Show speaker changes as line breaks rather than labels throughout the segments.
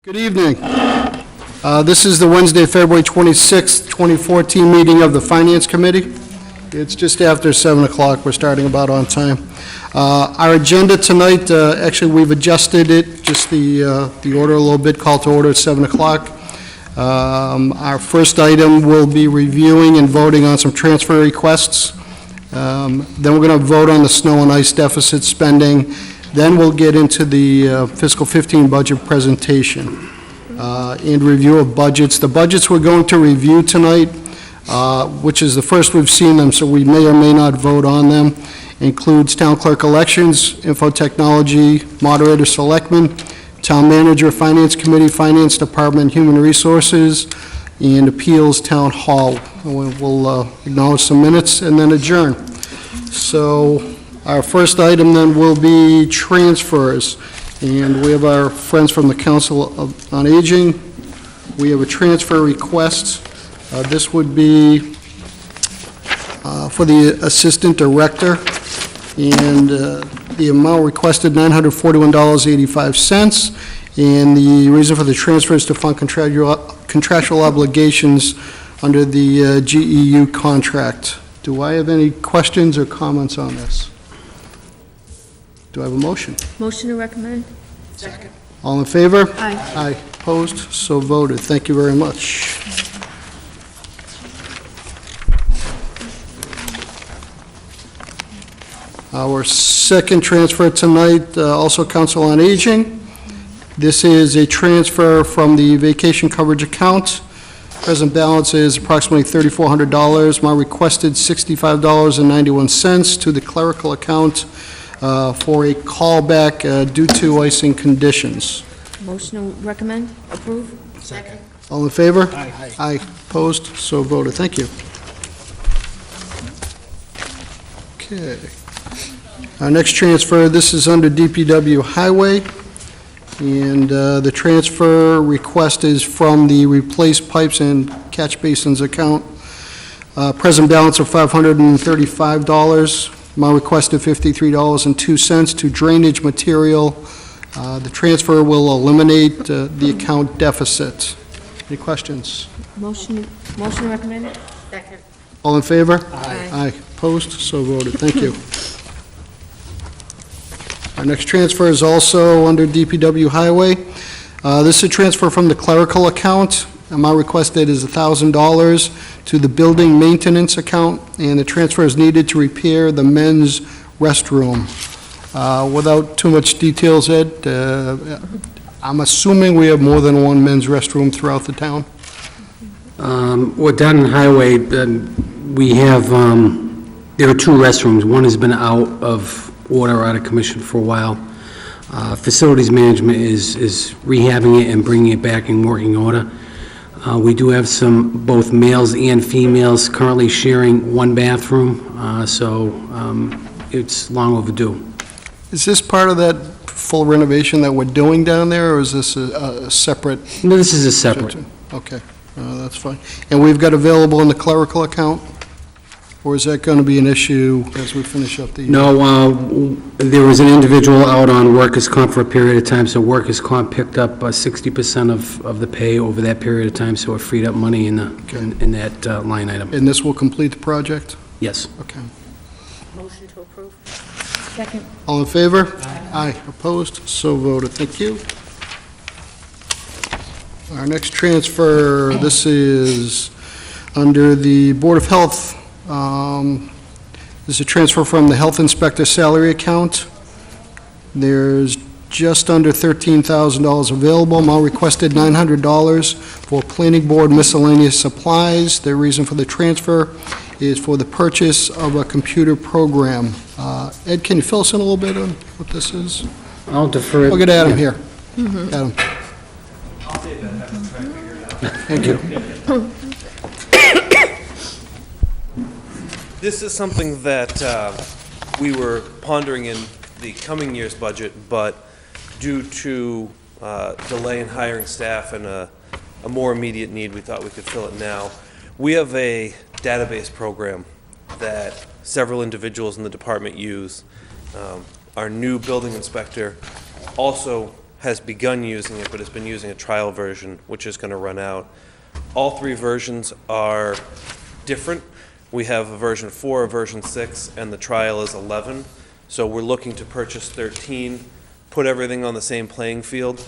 Good evening. This is the Wednesday, February 26th, 2014 meeting of the Finance Committee. It's just after 7 o'clock. We're starting about on time. Our agenda tonight, actually, we've adjusted it, just the order a little bit, call to order at 7 o'clock. Our first item will be reviewing and voting on some transfer requests. Then we're going to vote on the snow and ice deficit spending. Then we'll get into the fiscal 15 budget presentation and review of budgets. The budgets we're going to review tonight, which is the first we've seen them, so we may or may not vote on them, includes town clerk elections, info technology, moderator selectmen, town manager, finance committee, finance department, human resources, and appeals town hall. We'll acknowledge some minutes and then adjourn. So our first item then will be transfers, and we have our friends from the Council on Aging. We have a transfer request. This would be for the Assistant Director, and the amount requested $941.85, and the reason for the transfer is to fund contractual obligations under the GEU contract. Do I have any questions or comments on this? Do I have a motion?
Motion to recommend. Second.
All in favor?
Aye.
Aye. Opposed? So voted. Thank you very much. Our second transfer tonight, also Council on Aging. This is a transfer from the vacation coverage account. Present balance is approximately $3,400. My requested $65.91 to the clerical account for a callback due to icing conditions.
Motion to recommend. Approve. Second.
All in favor?
Aye.
Aye. Opposed? So voted. Thank you. Okay. Our next transfer, this is under DPW Highway, and the transfer request is from the replace pipes and catch basins account. Present balance of $535. My request of $53.02 to drainage material. The transfer will eliminate the account deficit. Any questions?
Motion to recommend. Second.
All in favor?
Aye.
Aye. Opposed? So voted. Thank you. Our next transfer is also under DPW Highway. This is a transfer from the clerical account. Amount requested is $1,000 to the building maintenance account, and the transfer is needed to repair the men's restroom. Without too much details, Ed, I'm assuming we have more than one men's restroom throughout the town?
Well, down in Highway, we have, there are two restrooms. One has been out of order, out of commission for a while. Facilities management is rehabbing it and bringing it back in working order. We do have both males and females currently sharing one bathroom, so it's long overdue.
Is this part of that full renovation that we're doing down there, or is this a separate?
No, this is a separate.
Okay, that's fine. And we've got available in the clerical account? Or is that going to be an issue as we finish up the year?
No, there was an individual out on workers' comp for a period of time, so workers' comp picked up 60% of the pay over that period of time, so it freed up money in that line item.
And this will complete the project?
Yes.
Okay.
Motion to approve. Second.
All in favor? Aye. Opposed? So voted. Thank you. Our next transfer, this is under the Board of Health. This is a transfer from the Health Inspector salary account. There's just under $13,000 available. Amount requested $900 for Planning Board miscellaneous supplies. The reason for the transfer is for the purchase of a computer program. Ed, can you fill us in a little bit on what this is?
I'll defer.
I'll get Adam here. Adam. Thank you.
This is something that we were pondering in the coming year's budget, but due to delay in hiring staff and a more immediate need, we thought we could fill it now. We have a database program that several individuals in the department use. Our new building inspector also has begun using it, but has been using a trial version, which is going to run out. All three versions are different. We have a version 4, a version 6, and the trial is 11. So we're looking to purchase 13, put everything on the same playing field.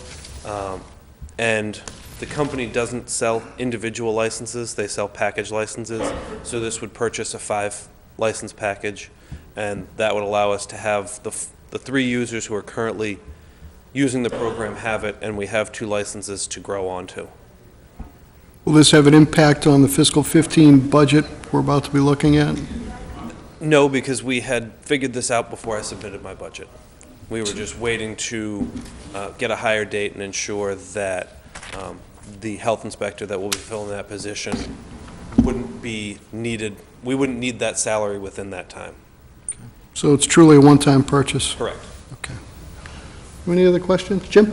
And the company doesn't sell individual licenses, they sell package licenses. So this would purchase a 5-license package, and that would allow us to have the 3 users who are currently using the program have it, and we have 2 licenses to grow onto.
Will this have an impact on the fiscal 15 budget we're about to be looking at?
No, because we had figured this out before I submitted my budget. We were just waiting to get a higher date and ensure that the health inspector that will be filling that position wouldn't be needed, we wouldn't need that salary within that time.
So it's truly a one-time purchase?
Correct.
Okay. Any other questions? Jim?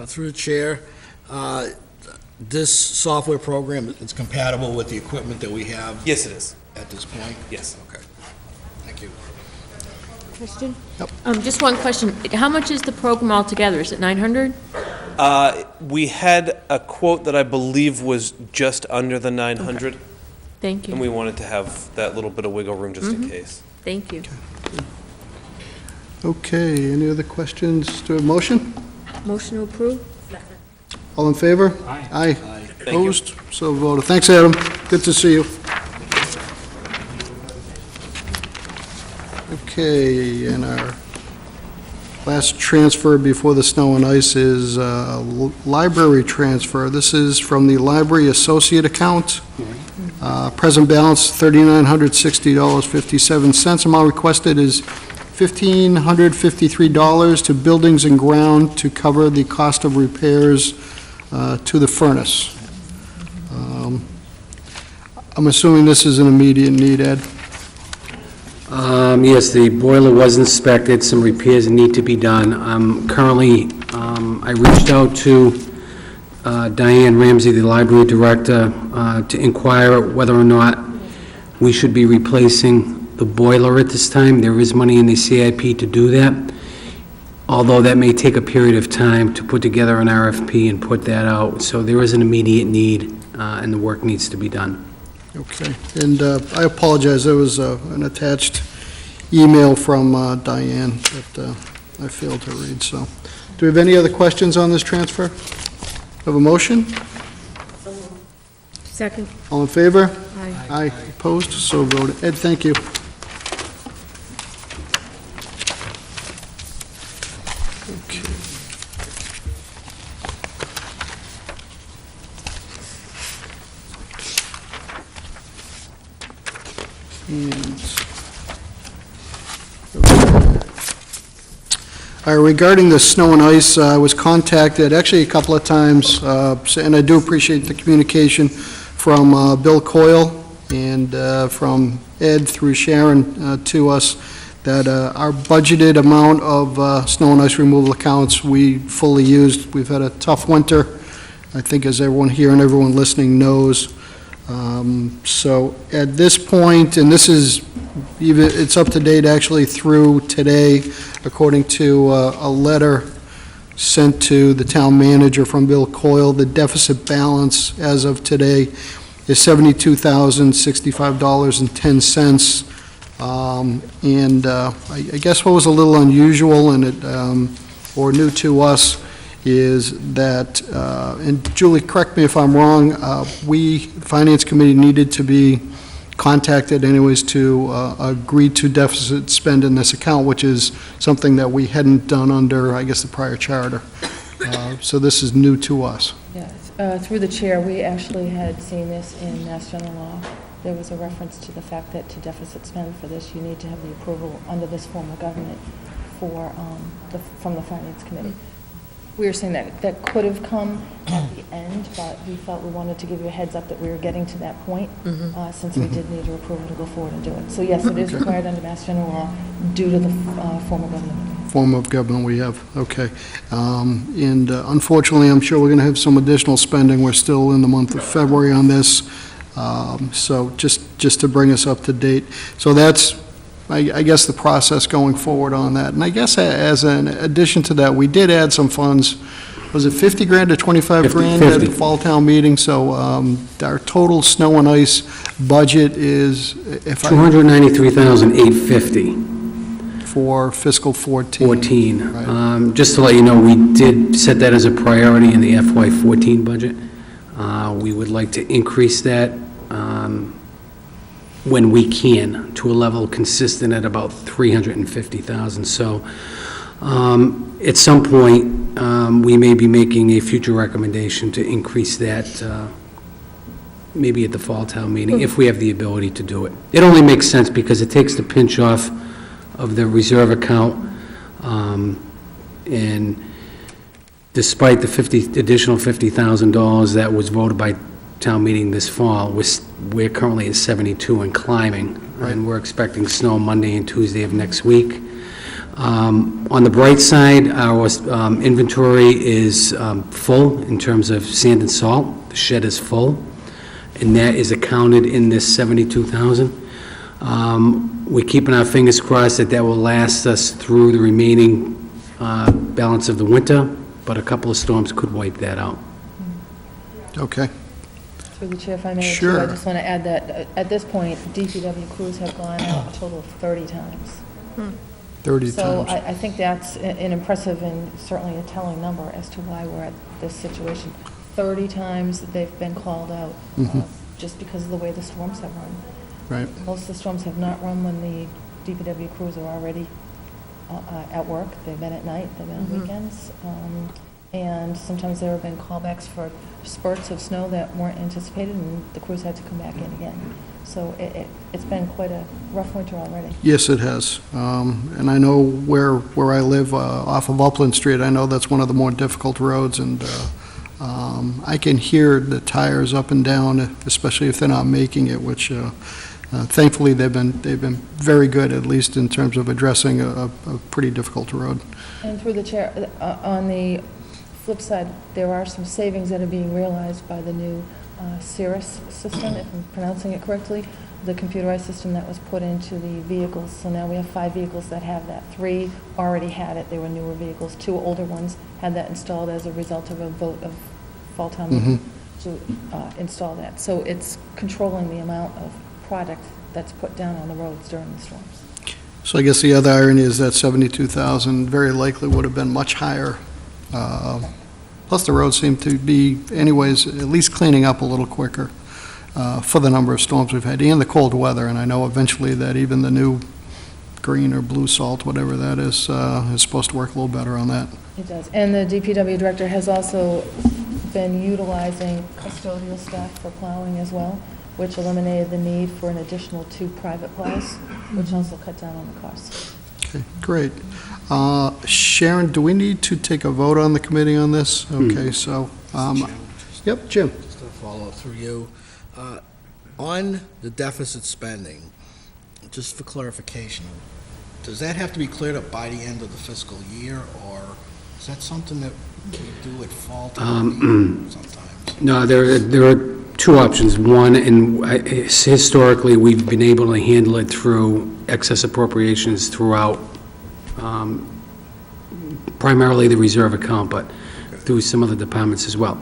Through the chair, this software program is compatible with the equipment that we have
Yes, it is.
at this point?
Yes.
Okay. Thank you.
Kristen?
Yep.
Just one question. How much is the program altogether? Is it 900?
We had a quote that I believe was just under the 900,
Thank
and we
you.
wanted to have that little bit of wiggle room just in case.
Thank you.
Okay, any other questions? Do a motion?
Motion to approve?
All in favor?
Aye.
Aye.
Thank you.
Opposed? So voted. Thanks, Adam. Good to see you. Okay, and our last transfer before the snow and ice is library transfer. This is from the library associate account. Present balance, $3,960.57. Amount requested is $1,553 to Buildings and Ground to cover the cost of repairs to the furnace. I'm assuming this is an immediate need, Ed?
Yes, the boiler was inspected, some repairs need to be done. Currently, I reached out to Diane Ramsey, the library director, to inquire whether or not we should be replacing the boiler at this time. There is money in the CIP to do that, although that may take a period of time to put together an RFP and put that out. So there is an immediate need, and the work needs to be done.
Okay, and I apologize, there was an attached email from Diane that I failed to read, so. Do we have any other questions on this transfer? Have a motion?
Second.
All in favor?
Aye.
Aye. Opposed? So voted. Ed, thank you. Okay. Regarding the snow and ice, I was contacted actually a couple of times, and I do appreciate the communication from Bill Coyle and from Ed through Sharon to us, that our budgeted amount of snow and ice removal accounts we fully used. We've had a tough winter, I think, as everyone here and everyone listening knows. So at this point, and this is even, it's up to date actually through today, according to a letter sent to the town manager from Bill Coyle, the deficit balance as of today is $72,065.10. And I guess what was a little unusual and it, or new to us, is that, and Julie, correct me if I'm wrong, we, Finance Committee, needed to be contacted anyways to agree to deficit spend in this account, which is something that we hadn't done under, I guess, the prior charter. So this is new to us.
Yes, through the chair, we actually had seen this in Mass General Law. There was a reference to the fact that to deficit spend for this, you need to have the approval under this form of government for, from the Finance Committee. We were saying that that could have come at the end, but we felt we wanted to give you a heads up that we were getting to that point, since we did need your approval to go forward and do it. So yes, it is required under Mass General Law due to the form of government.
Form of government we have, okay. And unfortunately, I'm sure we're going to have some additional spending. We're still in the month of February on this. So just to bring us up to date. So that's I guess, the process going forward on that. And I guess as an addition to that, we did add some funds. Was it 50 grand or 25 grand at the
50.
fall town meeting? So our total snow and ice budget is, if I,
$293,850.
for fiscal 14.
14.
Right.
Just to let you know, we did set that as a priority in the FY14 budget. We would like to increase that when we can to a level consistent at about 350,000. So at some point, we may be making a future recommendation to increase that maybe at the fall town meeting, if we have the ability to do it. It only makes sense because it takes the pinch off of the reserve account, and despite the additional $50,000 that was voted by town meeting this fall, we're currently at 72 and climbing, and we're expecting snow Monday and Tuesday of next week. On the bright side, our inventory is full in terms of sand and salt. The shed is full, and that is accounted in this 72,000. We're keeping our fingers crossed that that will last us through the remaining balance of the winter, but a couple of storms could wipe that out.
Okay.
Through the chair, if I may, too,
Sure.
I just want to add that at this point, DPW crews have gone out a total of 30 times.
30
So
times.
I think that's an impressive and certainly a telling number as to why we're at this situation. 30 times that they've been called out, just because of the way the storms have run.
Right.
Most of the storms have not run when the DPW crews are already at work. They've been at night, they've been on weekends. And sometimes there have been callbacks for spurts of snow that weren't anticipated, and the crews had to come back in again. So it's been quite a rough winter already.
Yes, it has. And I know where I live, off of Upland Street, I know that's one of the more difficult roads, and I can hear the tires up and down, especially if they're not making it, which thankfully they've been very good, at least in terms of addressing a pretty difficult road.
And through the chair, on the flip side, there are some savings that are being realized by the new Cirrus system, if I'm pronouncing it correctly, the computerized system that was put into the vehicles. So now we have 5 vehicles that have that. 3 already had it. They were newer vehicles. 2 older ones had that installed as a result of a vote of fall town meeting to install that. So it's controlling the amount of product that's put down on the roads during the storms.
So I guess the other irony is that 72,000 very likely would have been much higher. Plus, the roads seem to be, anyways, at least cleaning up a little quicker for the number of storms we've had and the cold weather. And I know eventually that even the new green or blue salt, whatever that is supposed to work a little better on that.
It does. And the DPW director has also been utilizing custodial staff for plowing as well, which eliminated the need for an additional 2 private plows, which also cut down on the cost.
Okay, great. Sharon, do we need to take a vote on the committee on this? Okay, so, yep, Jim.
Just to follow through you, on the deficit spending, just for clarification, does that have to be cleared up by the end of the fiscal year, or is that something that we do at fall time sometimes?
No, there are 2 options. One, and historically, we've been able to handle it through excess appropriations throughout, primarily the reserve account, but through some other departments as well.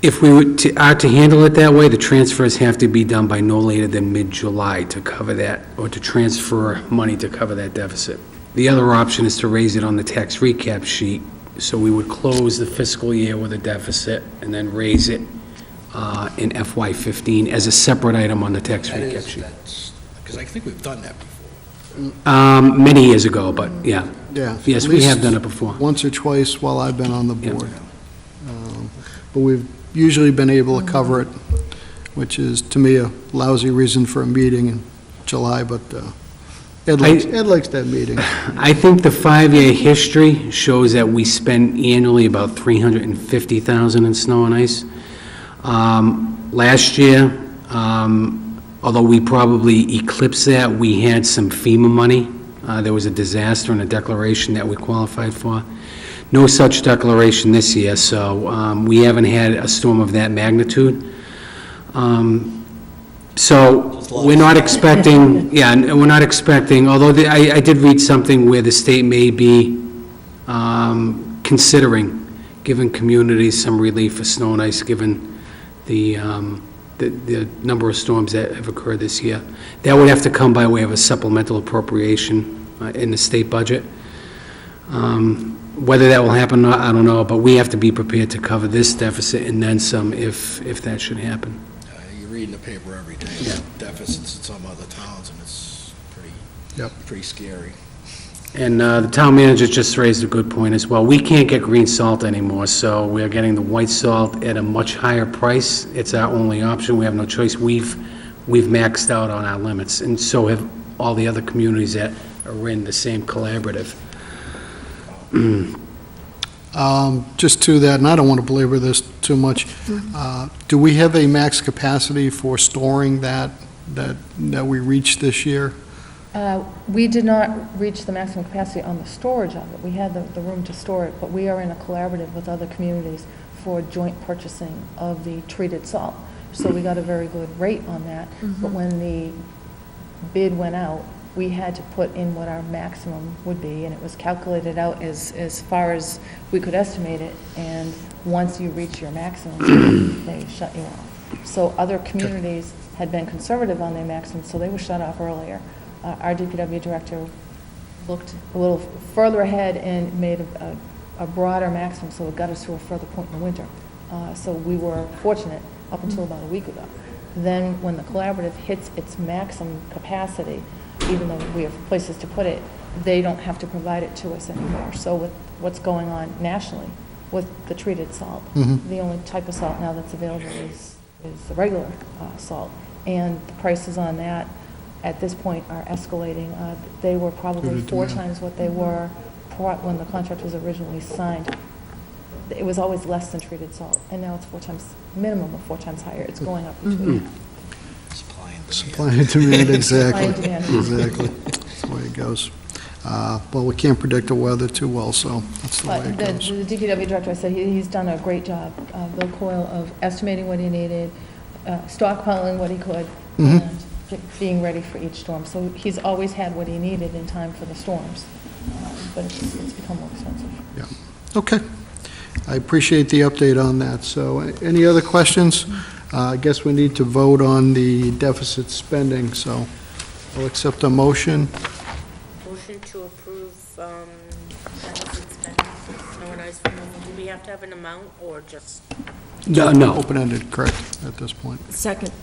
If we are to handle it that way, the transfers have to be done by no later than mid-July to cover that, or to transfer money to cover that deficit. The other option is to raise it on the tax recap sheet, so we would close the fiscal year with a deficit and then raise it in FY15 as a separate item on the tax recap sheet.
Because I think we've done that before.
Many years ago, but yeah.
Yeah.
Yes,
at
we
least
have done it before.
Once or twice while I've been on the
Yeah.
board. But we've usually been able to cover it, which is, to me, a lousy reason for a meeting in July, but Ed likes that meeting.
I think the 5-year history shows that we spend annually about $350,000 in snow and ice. Last year, although we probably eclipsed that, we had some FEMA money. There was a disaster and a declaration that we qualified for. No such declaration this year, so we haven't had a storm of that magnitude. So, we're not expecting, yeah, and we're not expecting, although I did read something where the state may be considering giving communities some relief for snow and ice, given the number of storms that have occurred this year. That would have to come by way of a supplemental appropriation in the state budget. Whether that will happen or not, I don't know, but we have to be prepared to cover this deficit and then some if that should happen.
You read in the paper every day,
Yeah.
deficits in some other towns, and it's pretty scary.
And the town manager just raised a good point as well. We can't get green salt anymore, so we're getting the white salt at a much higher price. It's our only option. We have no choice. We've maxed out on our limits, and so have all the other communities that are in the same collaborative.
Just to that, and I don't want to belabor this too much, do we have a max capacity for storing that we reached this year?
We did not reach the maximum capacity on the storage of it. We had the room to store it, but we are in a collaborative with other communities for joint purchasing of the treated salt. So we got a very good rate on that. But when the bid went out, we had to put in what our maximum would be, and it was calculated out as far as we could estimate it. And once you reach your maximum, they shut you off. So other communities had been conservative on their maximum, so they were shut off earlier. Our DPW director looked a little further ahead and made a broader maximum, so it got us to a further point in the winter. So we were fortunate up until about a week ago. Then when the collaborative hits its maximum capacity, even though we have places to put it, they don't have to provide it to us anymore. So with what's going on nationally with the treated salt, the only type of salt now that's available is the regular salt. And the prices on that at this point are escalating. They were probably 4 times what they were when the contract was originally signed. It was always less than treated salt, and now it's 4 times, minimum of 4 times higher. It's going up each week.
Supply and demand.
Supply and demand, exactly.
Supply and demand.
Exactly. That's the way it goes. Well, we can't predict the weather too well, so that's the way
But
it goes.
the DPW director, I said, he's done a great job, Bill Coyle, of estimating what he needed, stockpiling what he could, and being ready for each storm. So he's always had what he needed in time for the storms, but it's become more expensive.
Yeah. Okay. I appreciate the update on that. So any other questions? I guess we need to vote on the deficit spending, so I'll accept a motion.
Motion to approve deficit spending for snow and ice removal. Do we have to have an amount or just?
No.
Open-ended, correct, at this point.
Second.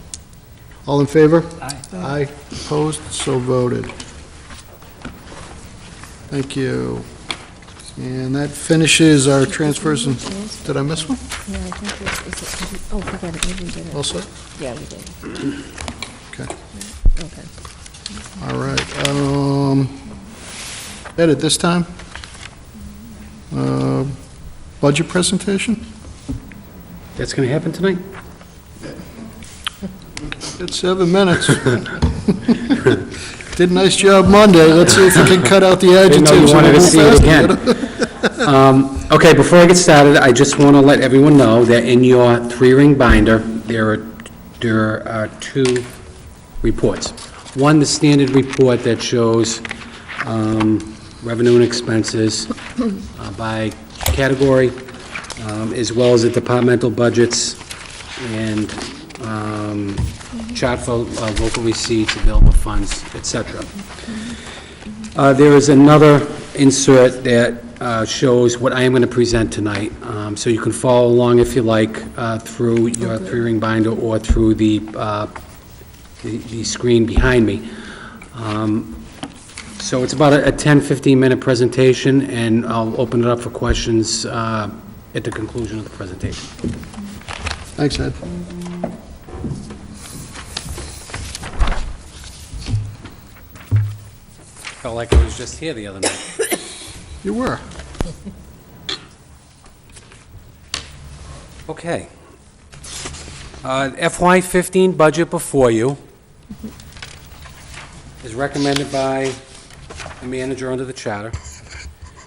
All in favor? Aye. Aye. Opposed? So voted. Thank you. And that finishes our transfers. Did I miss one?
Yeah, I think oh, forget it, maybe we did it.
Also?
Yeah, we did.
Okay.
Okay.
All right. Ed, at this time, budget presentation?
That's going to happen tonight?
It's 7 minutes. Did a nice job Monday. Let's see if we can cut out the
Didn't know
adjectives.
you wanted to
and
see
move
it
faster.
again. Okay, before I get started, I just want to let everyone know that in your 3-ring binder, there are 2 reports. One, the standard report that shows revenue and expenses by category, as well as the departmental budgets and chart for local receipts, available funds, etc. There is another insert that shows what I am going to present tonight, so you can follow along if you like through your 3-ring binder or through the screen behind me. So it's about a 10-15-minute presentation, and I'll open it up for questions at the conclusion of the presentation.
Thanks, Ed.
Felt like I was just here the other night.
You were.
Okay. FY15 budget before you is recommended by the manager under the charter.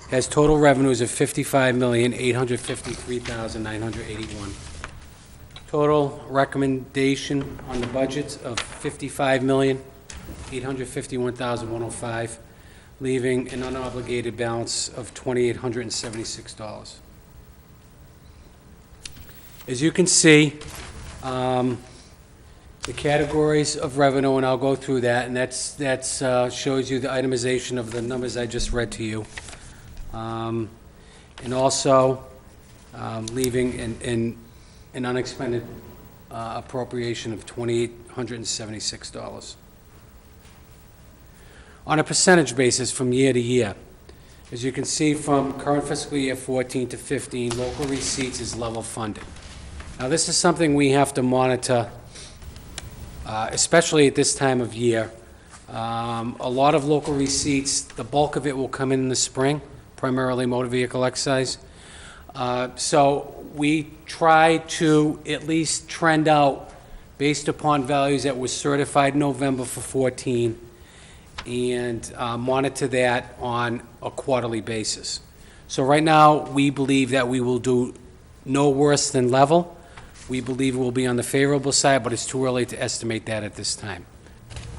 Has total revenues of $55,853,981. Total recommendation on the budget of $55,851,105, leaving an unobligated balance of $2,876. As you can see, the categories of revenue, and I'll go through that, and that's shows you the itemization of the numbers I just read to you. And also leaving an unexpended appropriation of $2,876. On a percentage basis from year to year, as you can see from current fiscal year 14 to 15, local receipts is level funded. Now, this is something we have to monitor, especially at this time of year. A lot of local receipts, the bulk of it will come in the spring, primarily motor vehicle excise. So we try to at least trend out based upon values that were certified in November for 14 and monitor that on a quarterly basis. So right now, we believe that we will do no worse than level. We believe we'll be on the favorable side, but it's too early to estimate that at this time.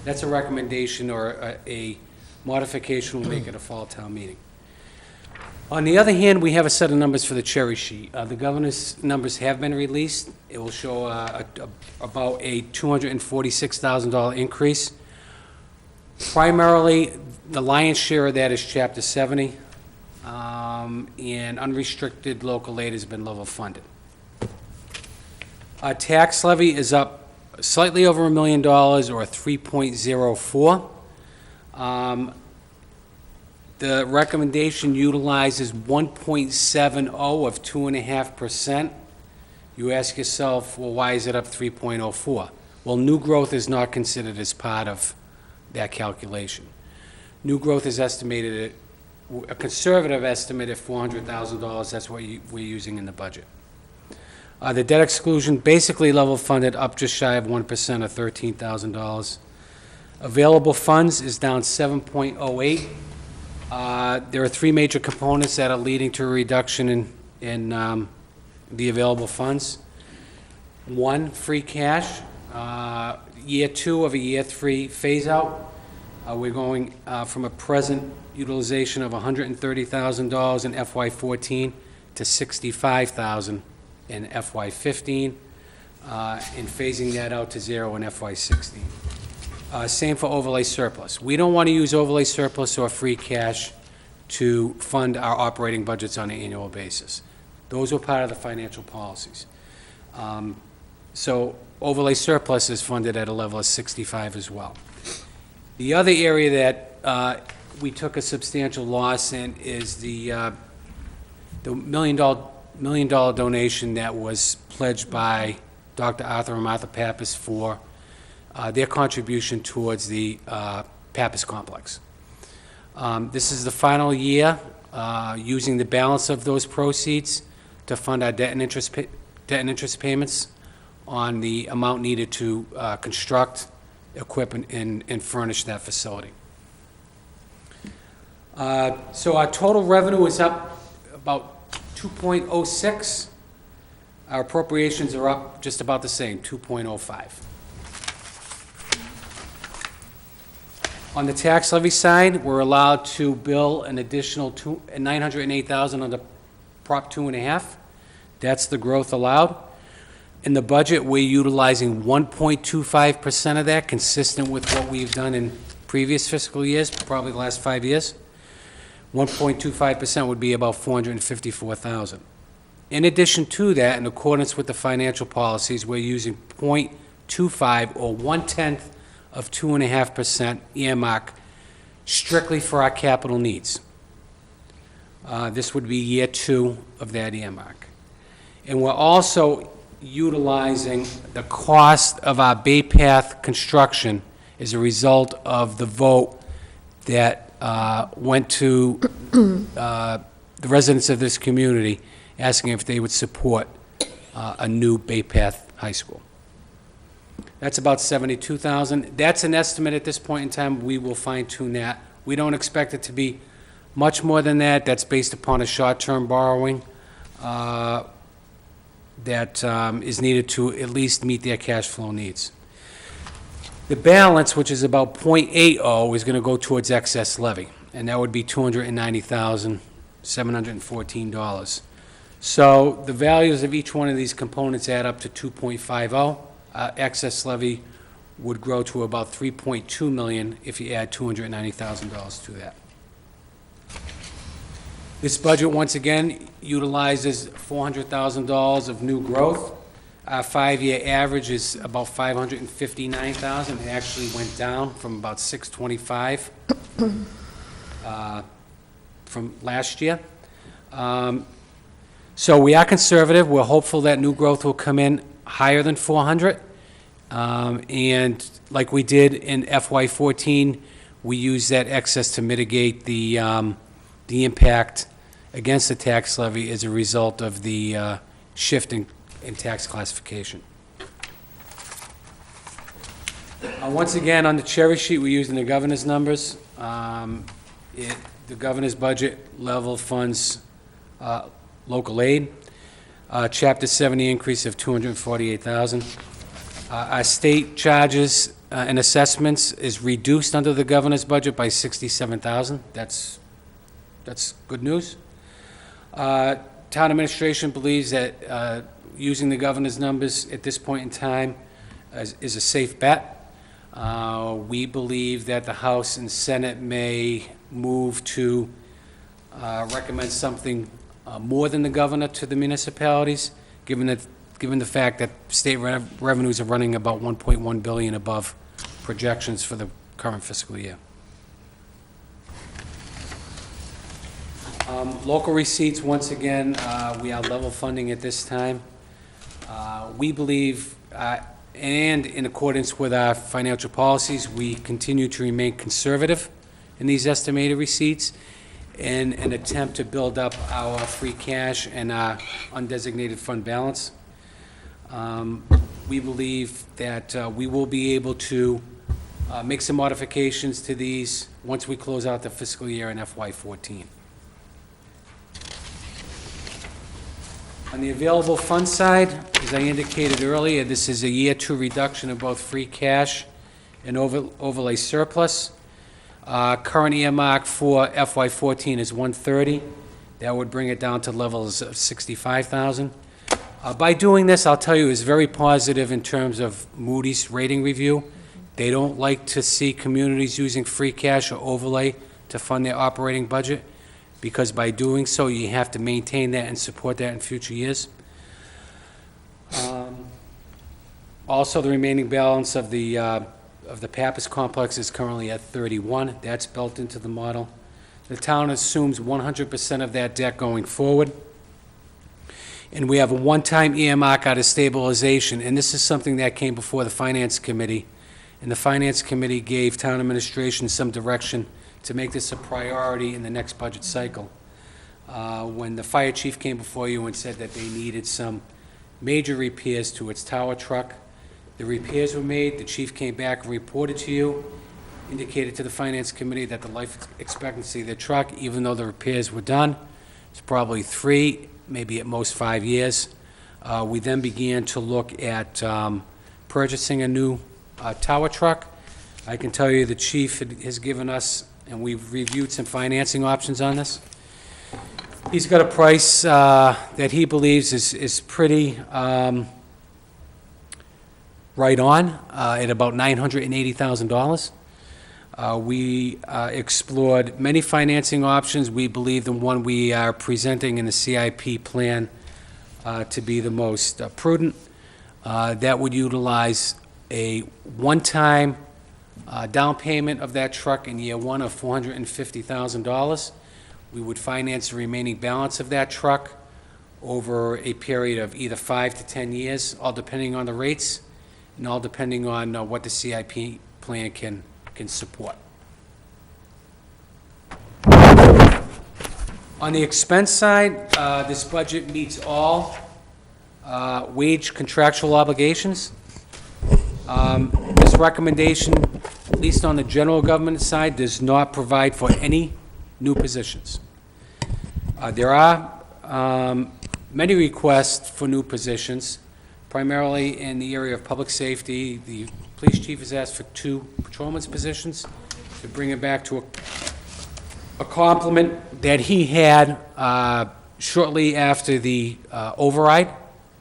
That's a recommendation or a modification we'll make at a fall town meeting. On the other hand, we have a set of numbers for the cherry sheet. The governor's numbers have been released. It will show about a $246,000 increase. Primarily, the lion's share of that is Chapter 70, and unrestricted local aid has been level funded. Our tax levy is up slightly over $1 million, or 3.04. The recommendation utilizes 1.70 of 2.5%. You ask yourself, well, why is it up 3.04? Well, new growth is not considered as part of that calculation. New growth is estimated at, a conservative estimate at $400,000. That's what we're using in the budget. The debt exclusion, basically level funded, up just shy of 1% or $13,000. Available funds is down 7.08. There are three major components that are leading to a reduction in the available funds. One, free cash. Year two of a year three phase-out. We're going from a present utilization of $130,000 in FY14 to $65,000 in FY15, and phasing that out to zero in FY16. Same for overlay surplus. We don't want to use overlay surplus or free cash to fund our operating budgets on an annual basis. Those were part of the financial policies. So overlay surplus is funded at a level of 65 as well. The other area that we took a substantial loss in is the $1 million donation that was pledged by Dr. Arthur and Martha Pappas for their contribution towards the Pappas complex. This is the final year using the balance of those proceeds to fund our debt and interest payments on the amount needed to construct, equip, and furnish that facility. So our total revenue is up about 2.06. Our appropriations are up just about the same, 2.05. On the tax levy side, we're allowed to bill an additional $908,000 under Prop 2.5. That's the growth allowed. In the budget, we're utilizing 1.25% of that, consistent with what we've done in previous fiscal years, probably the last 5 years. 1.25% would be about $454,000. In addition to that, in accordance with the financial policies, we're using 0.25 or 1/10 of 2.5% earmark strictly for our capital needs. This would be year two of that earmark. And we're also utilizing the cost of our Bay Path construction as a result of the vote that went to the residents of this community asking if they would support a new Bay Path High School. That's about $72,000. That's an estimate at this point in time. We will fine-tune that. We don't expect it to be much more than that. That's based upon a short-term borrowing. that is needed to at least meet their cash flow needs. The balance, which is about .80, is going to go towards excess levy, and that would be $290,714. So the values of each one of these components add up to 2.50. Excess levy would grow to about 3.2 million if you add $290,000 to that. This budget, once again, utilizes $400,000 of new growth. Our five-year average is about $559,000. It actually went down from about $625 from last year. So we are conservative. We're hopeful that new growth will come in higher than 400. And like we did in FY14, we use that excess to mitigate the impact against the tax levy as a result of the shift in tax classification. Once again, on the cherry sheet, we're using the governor's numbers. The governor's budget level funds local aid. Chapter 70 increase of $248,000. Our state charges and assessments is reduced under the governor's budget by $67,000. That's good news. Town administration believes that using the governor's numbers at this point in time is a safe bet. We believe that the House and Senate may move to recommend something more than the governor to the municipalities, given the fact that state revenues are running about $1.1 billion above projections for the current fiscal year. Local receipts, once again, we are level funding at this time. We believe, and in accordance with our financial policies, we continue to remain conservative in these estimated receipts in an attempt to build up our free cash and our undesignated fund balance. We believe that we will be able to make some modifications to these once we close out the fiscal year in FY14. On the available fund side, as I indicated earlier, this is a year two reduction of both free cash and overlay surplus. Current earmark for FY14 is 130. That would bring it down to levels of 65,000. By doing this, I'll tell you, it's very positive in terms of Moody's rating review. They don't like to see communities using free cash or overlay to fund their operating budget, because by doing so, you have to maintain that and support that in future years. Also, the remaining balance of the Pappas complex is currently at 31. That's built into the model. The town assumes 100% of that debt going forward. And we have a one-time earmark out of stabilization, and this is something that came before the Finance Committee. And the Finance Committee gave town administration some direction to make this a priority in the next budget cycle. When the fire chief came before you and said that they needed some major repairs to its tower truck, the repairs were made, the chief came back and reported to you, indicated to the Finance Committee that the life expectancy of the truck, even though the repairs were done, is probably 3, maybe at most 5 years. We then began to look at purchasing a new tower truck. I can tell you the chief has given us, and we've reviewed some financing options on this. He's got a price that he believes is pretty right on, at about $980,000. We explored many financing options. We believe the one we are presenting in the CIP plan to be the most prudent. That would utilize a one-time down payment of that truck in year one of $450,000. We would finance the remaining balance of that truck over a period of either 5 to 10 years, all depending on the rates and all depending on what the CIP plan can support. On the expense side, this budget meets all wage contractual obligations. This recommendation, at least on the general government side, does not provide for any new positions. There are many requests for new positions, primarily in the area of public safety. The police chief has asked for 2 patrolman's positions to bring it back to a complement that he had shortly after the override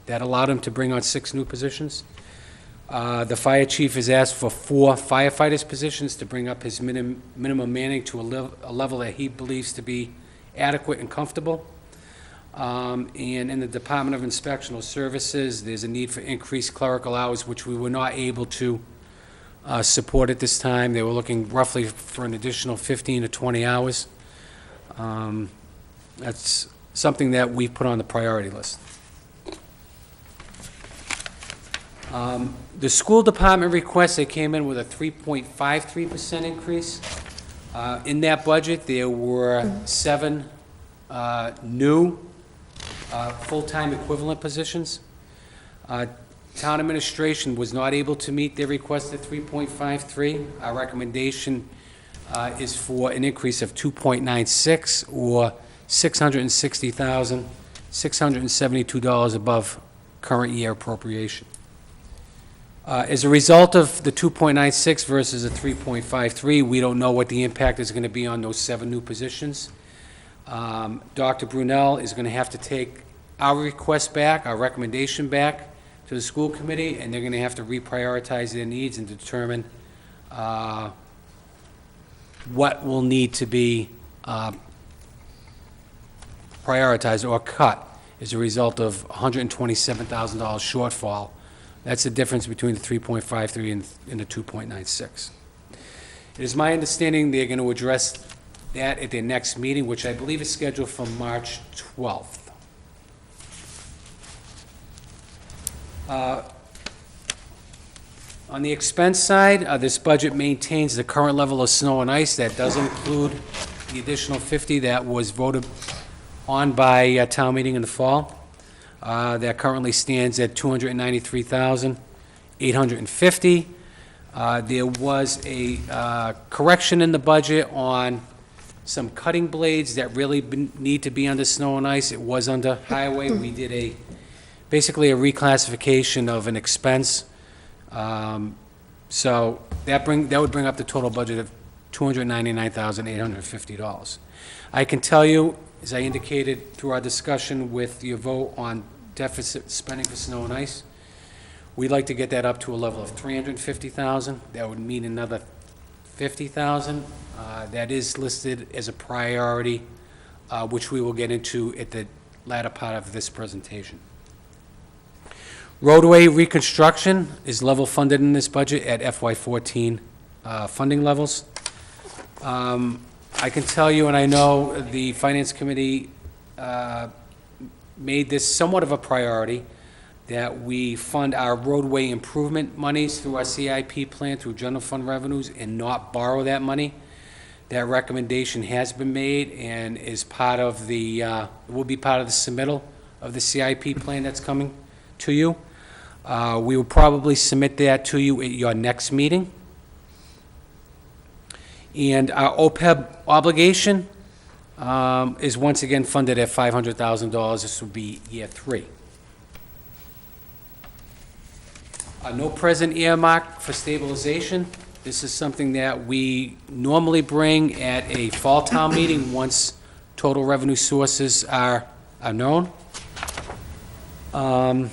that allowed him to bring on 6 new positions. The fire chief has asked for 4 firefighters positions to bring up his minimum manning to a level that he believes to be adequate and comfortable. And in the Department of Inspectional Services, there's a need for increased clerical hours, which we were not able to support at this time. They were looking roughly for an additional 15 to 20 hours. That's something that we put on the priority list. The school department request, they came in with a 3.53% increase. In that budget, there were 7 new full-time equivalent positions. Town administration was not able to meet their request at 3.53. Our recommendation is for an increase of 2.96, or $660,672 above current year appropriation. As a result of the 2.96 versus a 3.53, we don't know what the impact is going to be on those 7 new positions. Dr. Brunel is going to have to take our request back, our recommendation back to the school committee, and they're going to have to reprioritize their needs and determine what will need to be prioritized or cut as a result of $127,000 shortfall. That's the difference between the 3.53 and the 2.96. It is my understanding they're going to address that at their next meeting, which I believe is scheduled for March 12th. On the expense side, this budget maintains the current level of snow and ice. That does include the additional 50 that was voted on by town meeting in the fall. That currently stands at $293,850. There was a correction in the budget on some cutting blades that really need to be under snow and ice. It was under highway. We did basically a reclassification of an expense. So that would bring up the total budget of $299,850. I can tell you, as I indicated through our discussion with your vote on deficit spending for snow and ice, we'd like to get that up to a level of $350,000. That would mean another $50,000. That is listed as a priority, which we will get into at the latter part of this presentation. Roadway reconstruction is level funded in this budget at FY14 funding levels. I can tell you, and I know the Finance Committee made this somewhat of a priority, that we fund our roadway improvement monies through our CIP plan, through general fund revenues, and not borrow that money. That recommendation has been made and is part of the, will be part of the submittal of the CIP plan that's coming to you. We will probably submit that to you at your next meeting. And our OPEB obligation is once again funded at $500,000. This will be year 3. No present earmark for stabilization. This is something that we normally bring at a fall town meeting once total revenue sources are known. I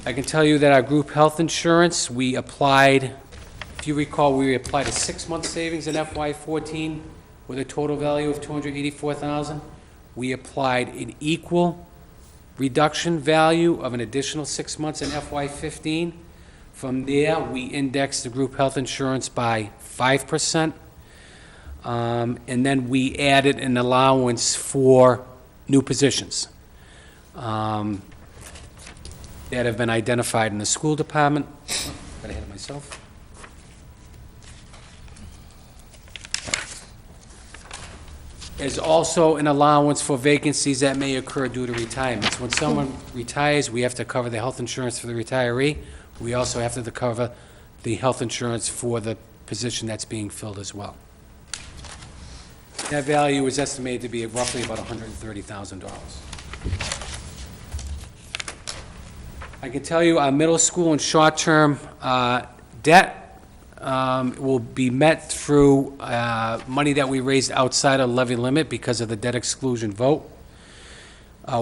can tell you that our group health insurance, we applied, if you recall, we applied a 6-month savings in FY14 with a total value of $284,000. We applied an equal reduction value of an additional 6 months in FY15. From there, we indexed the group health insurance by 5%. And then we added an allowance for new positions that have been identified in the school department. Got ahead of myself. There's also an allowance for vacancies that may occur due to retirements. When someone retires, we have to cover the health insurance for the retiree. We also have to cover the health insurance for the position that's being filled as well. That value is estimated to be roughly about $130,000. I can tell you our middle school and short-term debt will be met through money that we raised outside of levy limit because of the debt exclusion vote.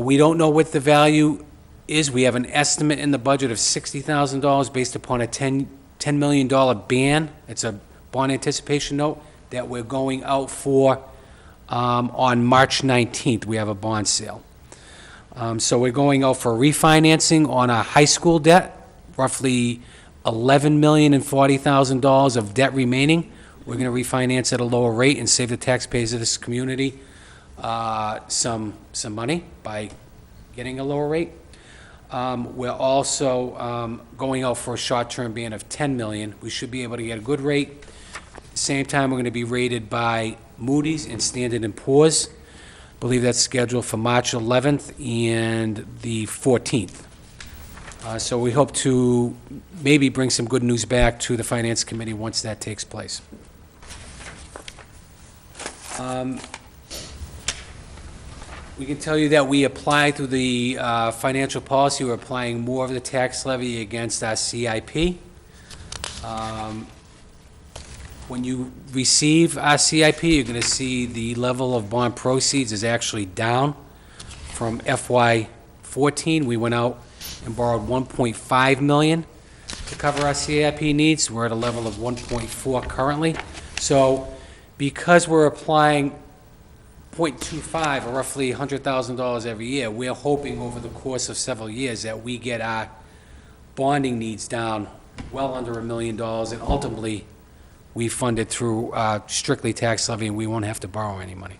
We don't know what the value is. We have an estimate in the budget of $60,000 based upon a $10 million ban. It's a bond anticipation note that we're going out for on March 19th. We have a bond sale. So we're going out for refinancing on our high school debt, roughly $11,040,000 of debt remaining. We're going to refinance at a lower rate and save the taxpayers of this community some money by getting a lower rate. We're also going out for a short-term ban of $10 million. We should be able to get a good rate. At the same time, we're going to be rated by Moody's and Standard & Poor's. I believe that's scheduled for March 11th and the 14th. So we hope to maybe bring some good news back to the Finance Committee once that takes place. We can tell you that we apply through the financial policy, we're applying more of the tax levy against our CIP. When you receive our CIP, you're going to see the level of bond proceeds is actually down from FY14. We went out and borrowed $1.5 million to cover our CIP needs. We're at a level of 1.4 currently. So because we're applying 0.25, or roughly $100,000 every year, we're hoping over the course of several years that we get our bonding needs down well under $1 million, and ultimately, we fund it through strictly tax levy, and we won't have to borrow any money.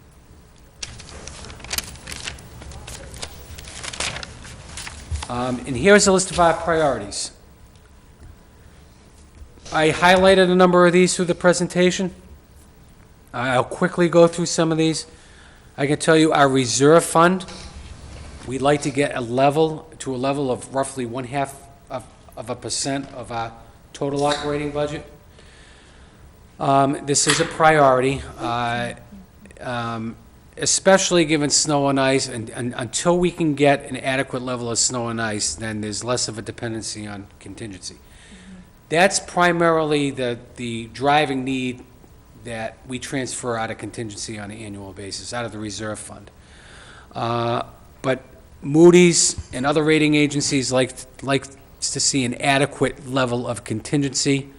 And here's a list of our priorities. I highlighted a number of these through the presentation. I'll quickly go through some of these. I can tell you our reserve fund, we'd like to get to a level of roughly 0.5% of our total operating budget. This is a priority, especially given snow and ice, and until we can get an adequate level of snow and ice, then there's less of a dependency on contingency. That's primarily the driving need that we transfer out of contingency on an annual basis, out of the reserve fund. But Moody's and other rating agencies like to see an adequate level of contingency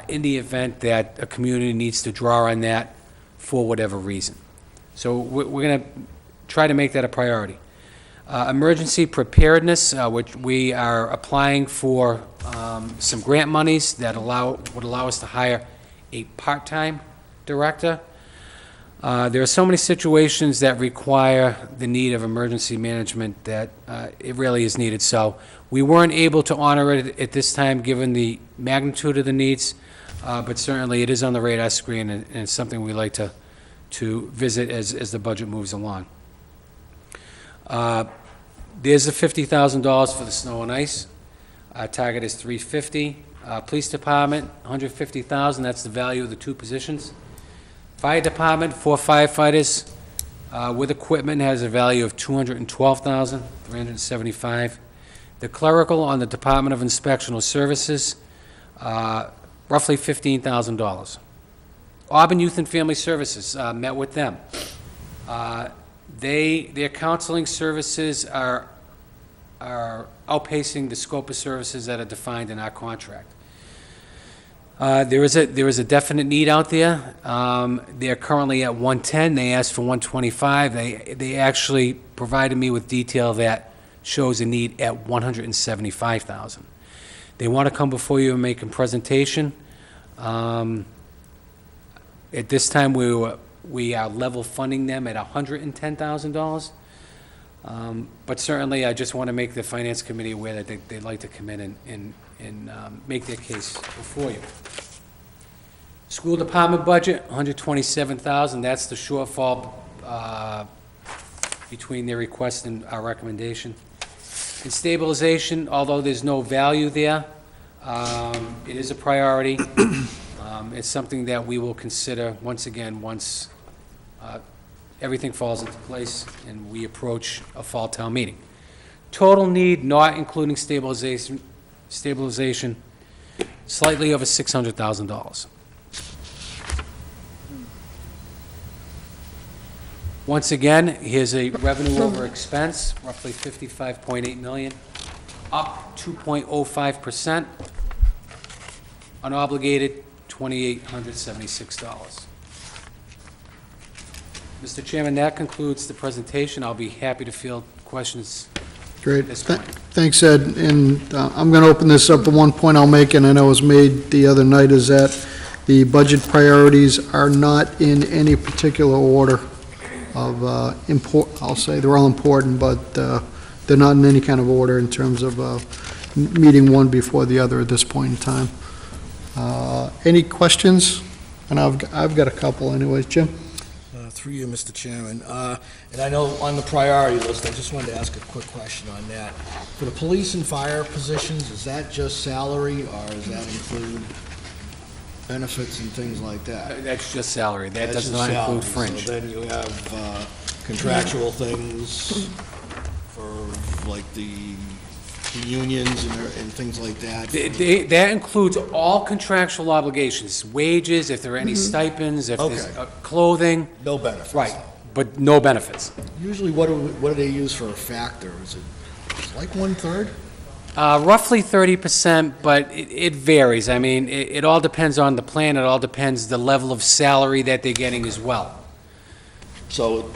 in the event that a community needs to draw on that for whatever reason. So we're going to try to make that a priority. Emergency preparedness, which we are applying for some grant monies that would allow us to hire a part-time director. There are so many situations that require the need of emergency management that it really is needed. So we weren't able to honor it at this time, given the magnitude of the needs, but certainly it is on the radar screen, and it's something we like to visit as the budget moves along. There's the $50,000 for the snow and ice. Our target is $350,000. Police Department, $150,000, that's the value of the two positions. Fire Department, 4 firefighters with equipment has a value of $212,375. The clerical on the Department of Inspectional Services, roughly $15,000. Auburn Youth and Family Services, met with them. Their counseling services are outpacing the scope of services that are defined in our contract. There is a definite need out there. They're currently at 110. They asked for 125. They actually provided me with detail that shows a need at 175,000. They want to come before you and make a presentation. At this time, we are level funding them at $110,000. But certainly, I just want to make the Finance Committee aware that they'd like to come in and make their case before you. School Department budget, $127,000. That's the shortfall between their request and our recommendation. In stabilization, although there's no value there, it is a priority. It's something that we will consider once again once everything falls into place and we approach a fall town meeting. Total need, not including stabilization, slightly over $600,000. Once again, here's a revenue over expense, roughly $55.8 million, up 2.05%. Unobligated, $2,876. Mr. Chairman, that concludes the presentation. I'll be happy to field questions.
Great.
This point.
Thanks, Ed. And I'm going to open this up. The one point I'll make, and I know was made the other night, is that the budget priorities are not in any particular order of I'll say they're all important, but they're not in any kind of order in terms of meeting one before the other at this point in time. Any questions? And I've got a couple anyways. Jim?
Through you, Mr. Chairman. And I know on the priority list, I just wanted to ask a quick question on that. For the police and fire positions, is that just salary, or does that include benefits and things like that?
That's just salary. That
That's
does
just
not include
salary.
fringe.
So then you have contractual things for, like, the unions and things like that.
That includes all contractual obligations, wages, if there are any stipends, if there's
Okay.
Clothing.
No benefits.
Right, but no benefits.
Usually, what do they use for a factor? Is it like 1/3?
Roughly 30%, but it varies. I mean, it all depends on the plan, it all depends the level of salary that they're getting as well.
So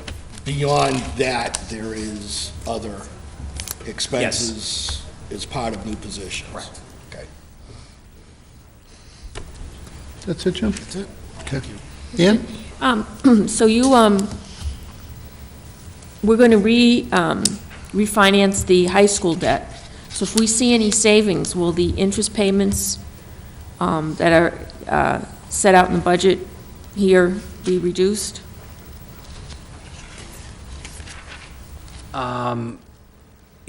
beyond that, there is other expenses as part of new positions?
Correct.
Okay.
That's it, Jim?
That's it.
Okay. Ian?
So we're going to refinance the high school debt. So if we see any savings, will the interest payments that are set out in the budget here be reduced?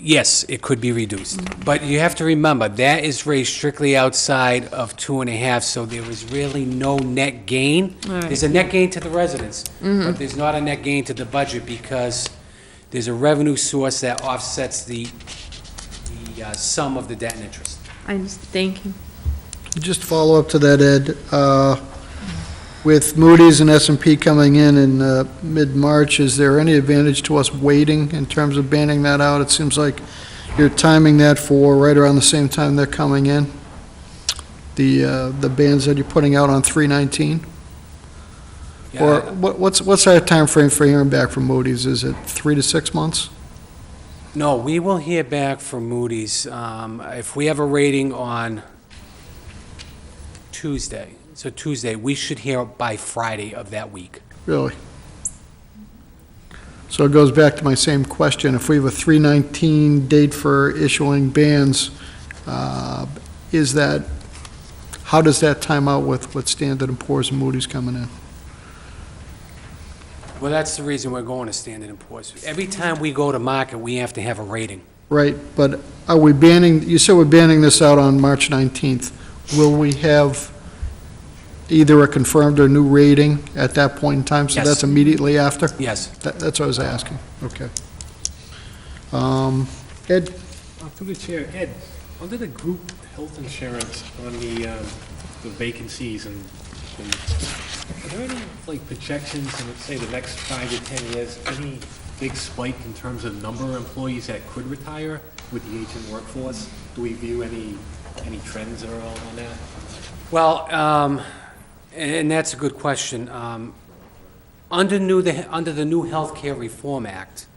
Yes, it could be reduced. But you have to remember, that is raised strictly outside of 2.5, so there was really no net gain.
All right.
There's a net gain to the residents, but there's not a net gain to the budget because there's a revenue source that offsets the sum of the debt and interest.
I understand. Thank you.
Just follow up to that, Ed. With Moody's and S&P coming in mid-March, is there any advantage to us waiting in terms of banning that out? It seems like you're timing that for right around the same time they're coming in, the bans that you're putting out on 3/19? Or what's our time frame for hearing back from Moody's? Is it 3 to 6 months?
No, we will hear back from Moody's. If we have a rating on Tuesday, we should hear by Friday of that week.
Really? So it goes back to my same question. If we have a 3/19 date for issuing bans, how does that time out with Standard & Poor's and Moody's coming in?
Well, that's the reason we're going to Standard & Poor's. Every time we go to market, we have to have a rating.
Right, but are we banning, you said we're banning this out on March 19th. Will we have either a confirmed or new rating at that point in time? So
Yes.
that's immediately after?
Yes.
That's what I was asking. Okay. Ed?
Through the chair, Ed, under the group health insurance on the vacancies and are there any, like, projections in, let's say, the next 5 to 10 years, any big spike in terms of number of employees that could retire with the aging workforce? Do we view any trends at all on that?
Well, and that's a good question. Under the new Healthcare Reform Act,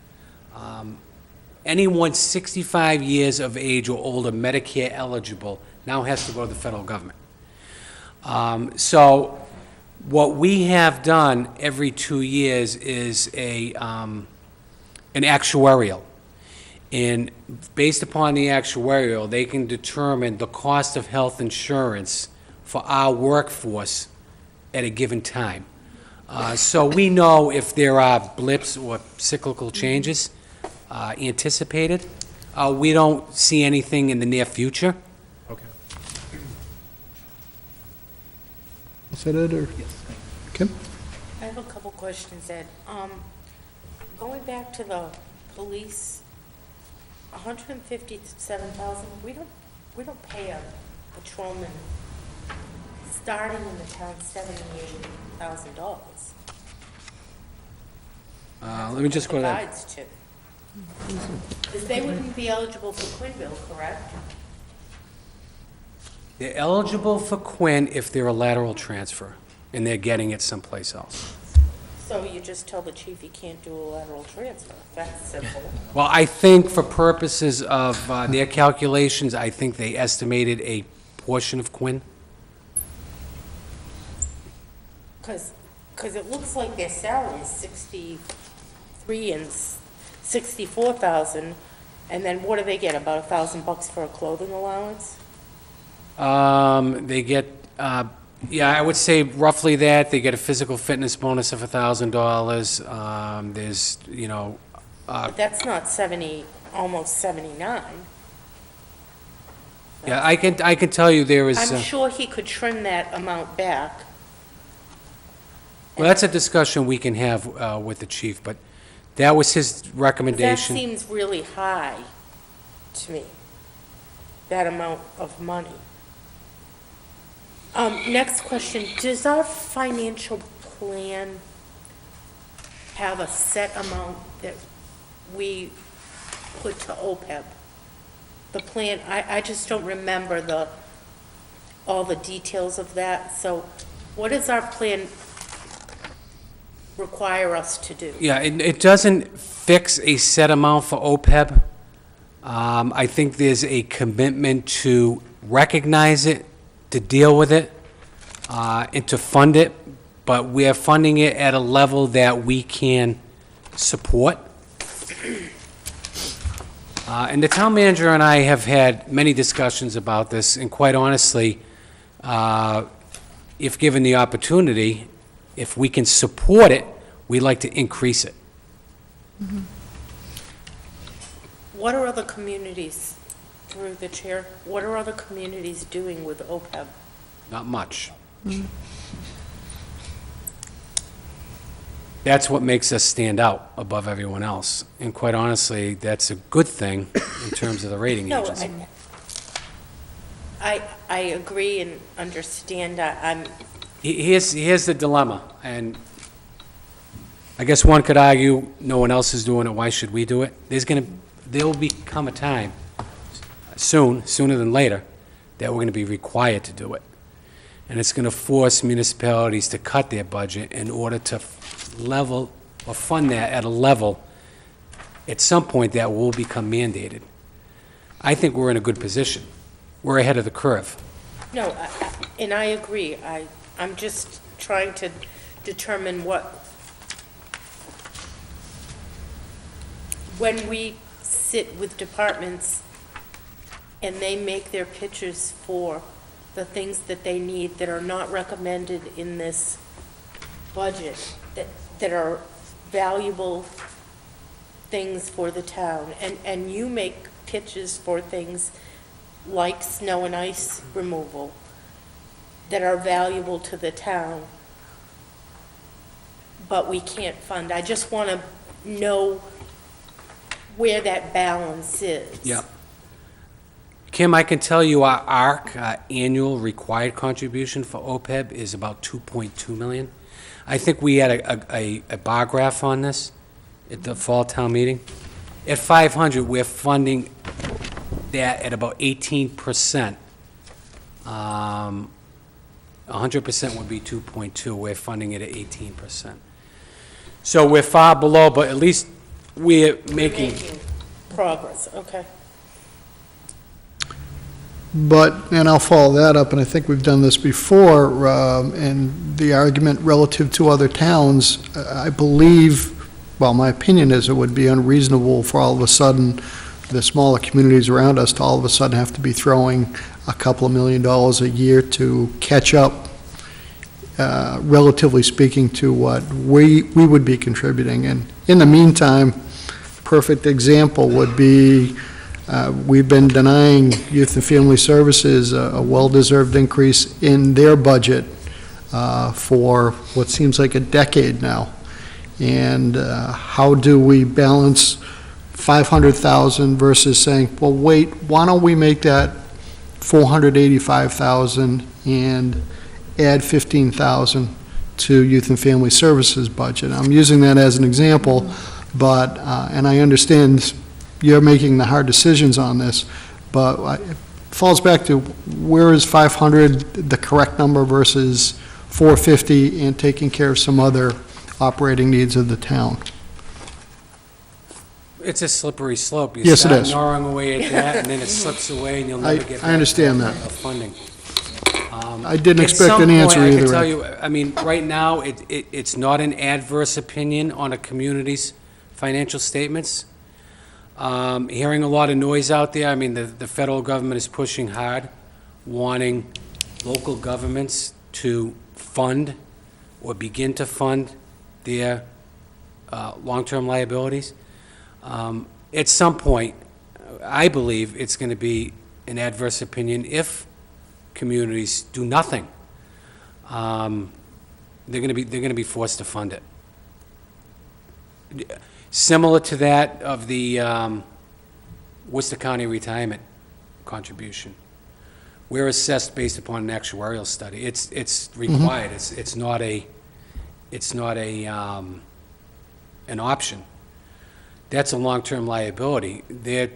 anyone 65 years of age or older Medicare eligible now has to go to the federal government. So what we have done every 2 years is an actuarial. And based upon the actuarial, they can determine the cost of health insurance for our workforce at a given time. So we know if there are blips or cyclical changes anticipated. We don't see anything in the near future.
Okay.
Is that it, or?
Yes,
Kim?
I have a couple questions, Ed. Going back to the police, $157,000, we don't pay a patrolman starting in the town $78,000.
Let me just go to that.
Guides to. Because they wouldn't be eligible for Quinville, correct?
They're eligible for Quinn if they're a lateral transfer, and they're getting it someplace else.
So you just tell the chief he can't do a lateral transfer. That's simple.
Well, I think for purposes of their calculations, I think they estimated a portion of Quinn.
Because it looks like their salary is 63 and 64,000, and then what do they get, about $1,000 for a clothing allowance?
They get, yeah, I would say roughly that. They get a physical fitness bonus of $1,000. There's,
But that's not 70, almost 79.
yeah, I can tell you there is,
I'm sure he could trim that amount back.
well, that's a discussion we can have with the chief, but that was his
That
recommendation.
seems really high to me, that amount of money. Next question, does our financial plan have a set amount that we put to OPEB? The plan, I just don't remember all the details of that, so what does our plan require us to do?
Yeah, it doesn't fix a set amount for OPEB. I think there's a commitment to recognize it, to deal with it, and to fund it, but we are funding it at a level that we can support. And the town manager and I have had many discussions about this, and quite honestly, if given the opportunity, if we can support it, we'd like to increase it.
What are other communities, through the chair, what are other communities doing with OPEB?
Not much. That's what makes us stand out above everyone else. And quite honestly, that's a good thing in terms of the rating
No,
agency.
I agree and understand, I'm,
Here's the dilemma, and I guess one could argue, no one else is doing it, why should we do it? There will become a time, sooner than later, that we're going to be required to do it. And it's going to force municipalities to cut their budget in order to level or fund that at a level, at some point, that will become mandated. I think we're in a good position. We're ahead of the curve.
no, and I agree, I'm just trying to determine when we sit with departments and they make their pitches for the things that they need that are not recommended in this budget, that are valuable things for the town, and you make pitches for things like snow and ice removal that are valuable to the town, but we can't fund. I just want to know where that balance is.
Yeah. Kim, I can tell you our ARC, annual required contribution for OPEB, is about $2.2 million. I think we had a bar graph on this at the fall town meeting. At 500, we're funding that at about 18%. 100% would be 2.2. We're funding it at 18%. So we're far below, but at least we're making
Progress, okay.
But, and I'll follow that up, and I think we've done this before, and the argument relative to other towns, I believe, well, my opinion is it would be unreasonable for all of a sudden, the smaller communities around us to all of a sudden have to be throwing a couple of $1 million a year to catch up, relatively speaking, to what we would be contributing. And in the meantime, perfect example would be, we've been denying Youth and Family Services a well-deserved increase in their budget for what seems like a decade now. And how do we balance 500,000 versus saying, well, wait, why don't we make that 485,000 and add 15,000 to Youth and Family Services budget? I'm using that as an example, but, and I understand you're making the hard decisions on this, but it falls back to where is 500 the correct number versus 450 and taking care of some other operating needs of the town?
It's a slippery slope.
Yes, it is.
You start gnawing away at that, and then it slips away, and you'll never get back
I understand
to
that.
funding.
I didn't expect an answer
At some point, I
either.
can tell you, I mean, right now, it's not an adverse opinion on a community's financial statements. Hearing a lot of noise out there, I mean, the federal government is pushing hard, wanting local governments to fund or begin to fund their long-term liabilities. At some point, I believe it's going to be an adverse opinion if communities do nothing. They're going to be forced to fund it. Similar to that of the Worcester County retirement contribution. We're assessed based upon an actuarial study. It's required. It's not an option. That's a long-term liability. They're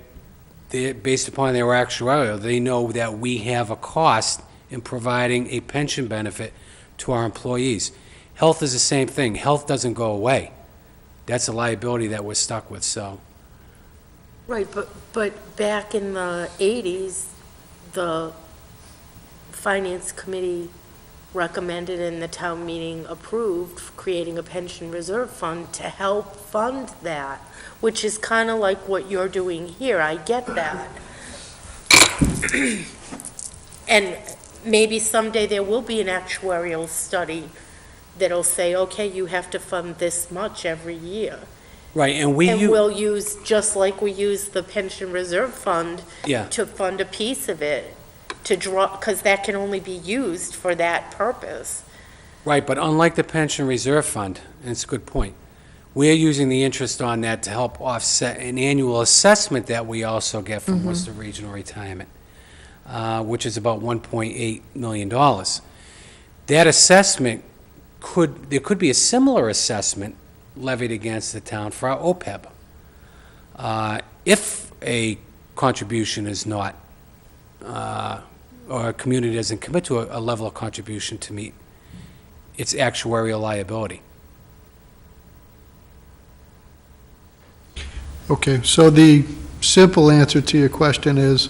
based upon their actuarial, they know that we have a cost in providing a pension benefit to our employees. Health is the same thing. Health doesn't go away. That's a liability that we're stuck with, so.
Right, but back in the 80s, the Finance Committee recommended and the town meeting approved creating a pension reserve fund to help fund that, which is kind of like what you're doing here. I get that. And maybe someday there will be an actuarial study that'll say, okay, you have to fund this much every year.
Right, and
we'll use, just like we use the pension reserve fund
Yeah.
to fund a piece of it, to draw, because that can only be used for that purpose.
Right, but unlike the pension reserve fund, and it's a good point, we're using the interest on that to help offset an annual assessment that we also get from Worcester Regional Retirement, which is about $1.8 million. That assessment there could be a similar assessment levied against the town for our OPEB. If a contribution is not, or a community doesn't commit to a level of contribution to meet its actuarial liability.
Okay, so the simple answer to your question is,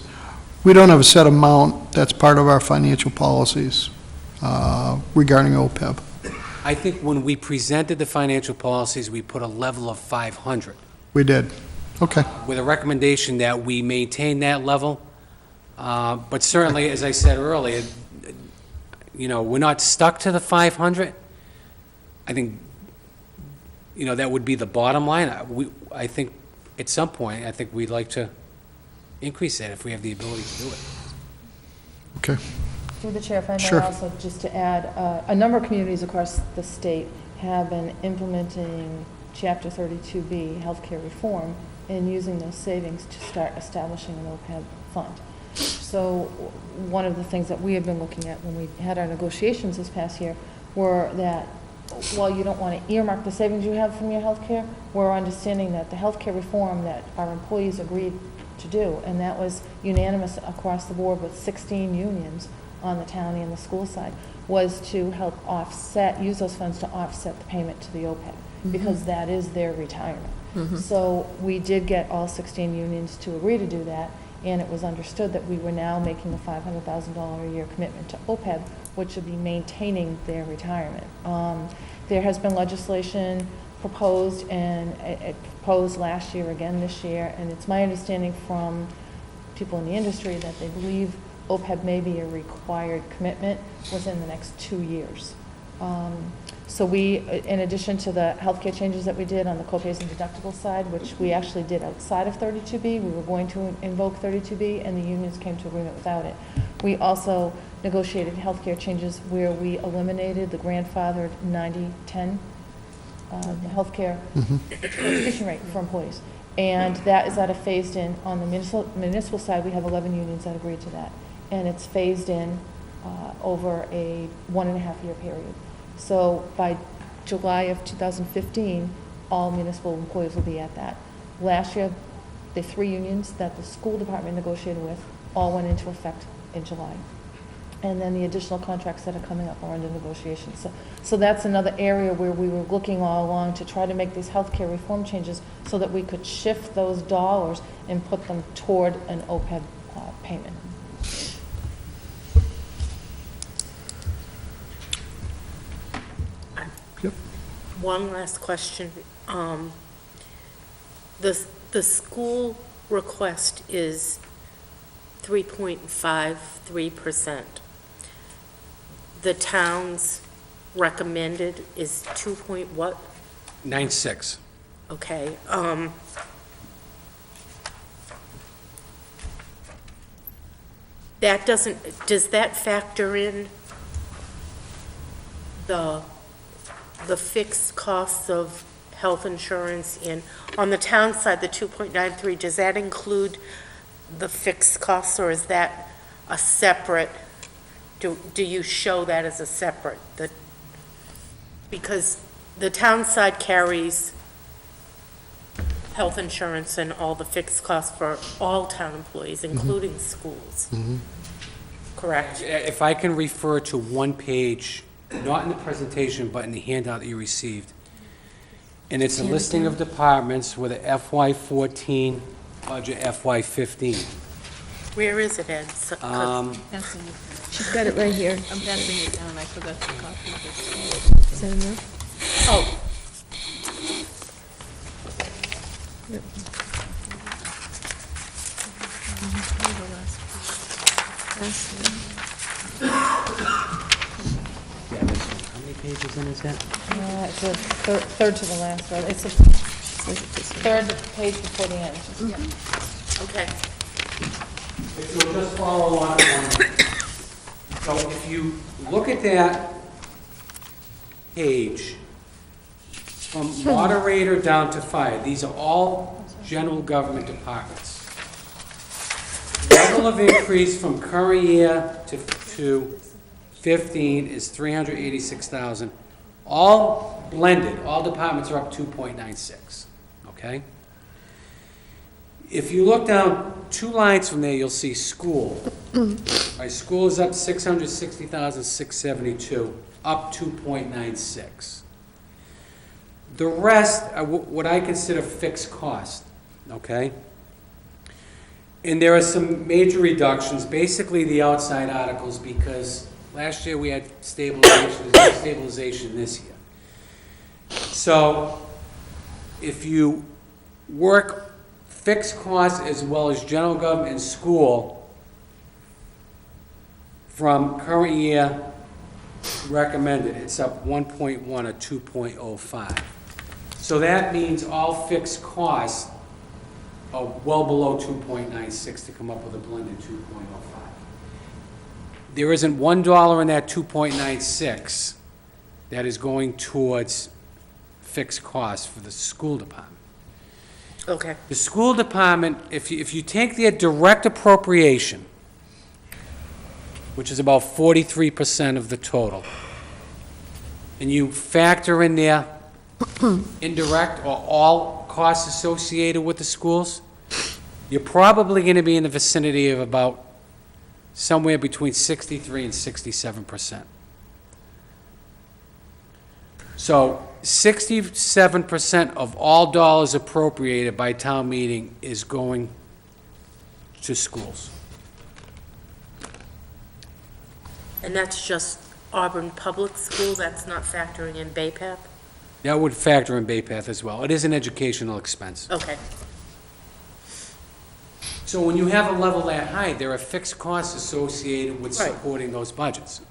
we don't have a set amount that's part of our financial policies regarding OPEB.
I think when we presented the financial policies, we put a level of 500,
We did. Okay,
with a recommendation that we maintain that level. But certainly, as I said earlier, we're not stuck to the 500. I think, that would be the bottom line. I think at some point, I think we'd like to increase that if we have the ability to do it.
okay.
Through the chair, if I may
Sure.
also, just to add, a number of communities across the state have been implementing Chapter 32B healthcare reform and using those savings to start establishing an OPEB fund. So one of the things that we have been looking at when we had our negotiations this past year were that while you don't want to earmark the savings you have from your healthcare, we're understanding that the healthcare reform that our employees agreed to do, and that was unanimous across the board with 16 unions on the town and the school side, was to help use those funds to offset the payment to the OPEB, because that is their retirement. So we did get all 16 unions to agree to do that, and it was understood that we were now making a $500,000 a year commitment to OPEB, which would be maintaining their retirement. There has been legislation proposed, and it proposed last year, again this year, and it's my understanding from people in the industry that they believe OPEB may be a required commitment within the next 2 years. So we, in addition to the healthcare changes that we did on the copays and deductible side, which we actually did outside of 32B, we were going to invoke 32B, and the unions came to agreement without it. We also negotiated healthcare changes where we eliminated the grandfathered 90-10 healthcare contribution rate for employees. And that is at a phased-in. On the municipal side, we have 11 unions that agreed to that. And it's phased in over a 1.5-year period. So by July of 2015, all municipal employees will be at that. Last year, the 3 unions that the school department negotiated with all went into effect in July. And then the additional contracts that are coming up are under negotiation. So that's another area where we were looking all along to try to make these healthcare reform changes so that we could shift those dollars and put them toward an OPEB payment.
Yep.
One last question. The school request is 3.53%. The town's recommended is 2 point what?
9.6.
Okay, that does that factor in the fixed costs of health insurance on the town side, the 2.93, does that include the fixed costs, or is that a separate, do you show that as a separate? Because the town side carries health insurance and all the fixed costs for all town employees, including schools. Correct?
If I can refer to one page, not in the presentation, but in the handout that you received, and it's a listing of departments with a FY14 budget, FY15.
Where is it, Ed?
She's got it right here.
I'm passing it down, I forgot to copy this.
Is that enough?
Oh,
Yeah, this one. How many pages in is that?
It's the third to the last, right? It's the third page before the end.
okay.
If you'll just follow along. So if you look at that page, from moderator down to fire, these are all general government departments. Level of increase from current year to 15 is 386,000. All blended, all departments are up 2.96, okay? If you look down 2 lines from there, you'll see school. Right, school is up 660,672, up 2.96. The rest are what I consider fixed cost, okay? And there are some major reductions, basically the outside articles, because last year we had stabilization, there's no stabilization this year. So if you work fixed costs as well as general government and school from current year recommended, it's up 1.1 or 2.05. So that means all fixed costs are well below 2.96 to come up with a blended 2.05. There isn't $1 in that 2.96 that is going towards fixed costs for the school department.
Okay.
The school department, if you take their direct appropriation, which is about 43% of the total, and you factor in their indirect or all costs associated with the schools, you're probably going to be in the vicinity of about somewhere between 63 and 67%. So 67% of all dollars appropriated by town meeting is going to schools.
And that's just Auburn Public School, that's not factoring in Bay Path?
That would factor in Bay Path as well. It is an educational expense.
Okay,
So when you have a level that high, there are fixed costs associated with
Right.
supporting those budgets.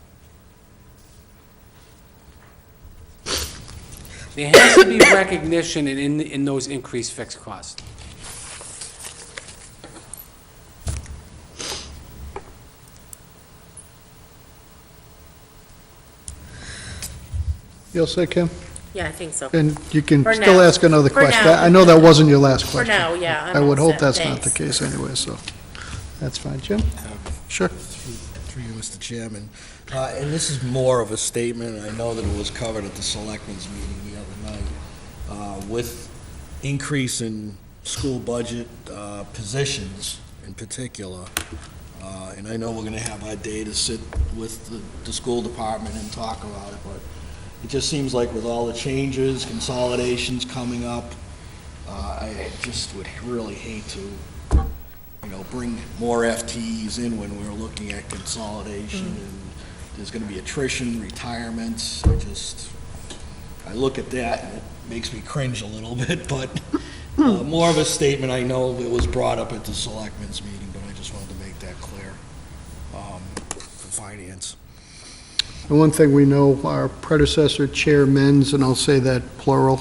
There has to be recognition in those increased fixed costs.
You all set, Kim?
Yeah, I think so.
And you can
For
still
now.
ask another
For
question.
now.
I know that wasn't your last
For
question.
now, yeah, I'm
I would
all
hope
set.
that's not the
Thanks.
case anyway, so that's fine. Jim? Sure.
Through you, Mr. Chairman. And this is more of a statement, I know that it was covered at the selectmen's meeting the other night. With increase in school budget positions in particular, and I know we're gonna have our day to sit with the school department and talk about it, but it just seems like with all the changes, consolidations coming up, I just would really hate to, bring more FTEs in when we're looking at consolidation, and there's gonna be attrition, retirements. I look at that and it makes me cringe a little bit, but more of a statement. I know it was brought up at the selectmen's meeting, but I just wanted to make that clear for finance.
The one thing we know, our predecessor chairmen, and I'll say that plural,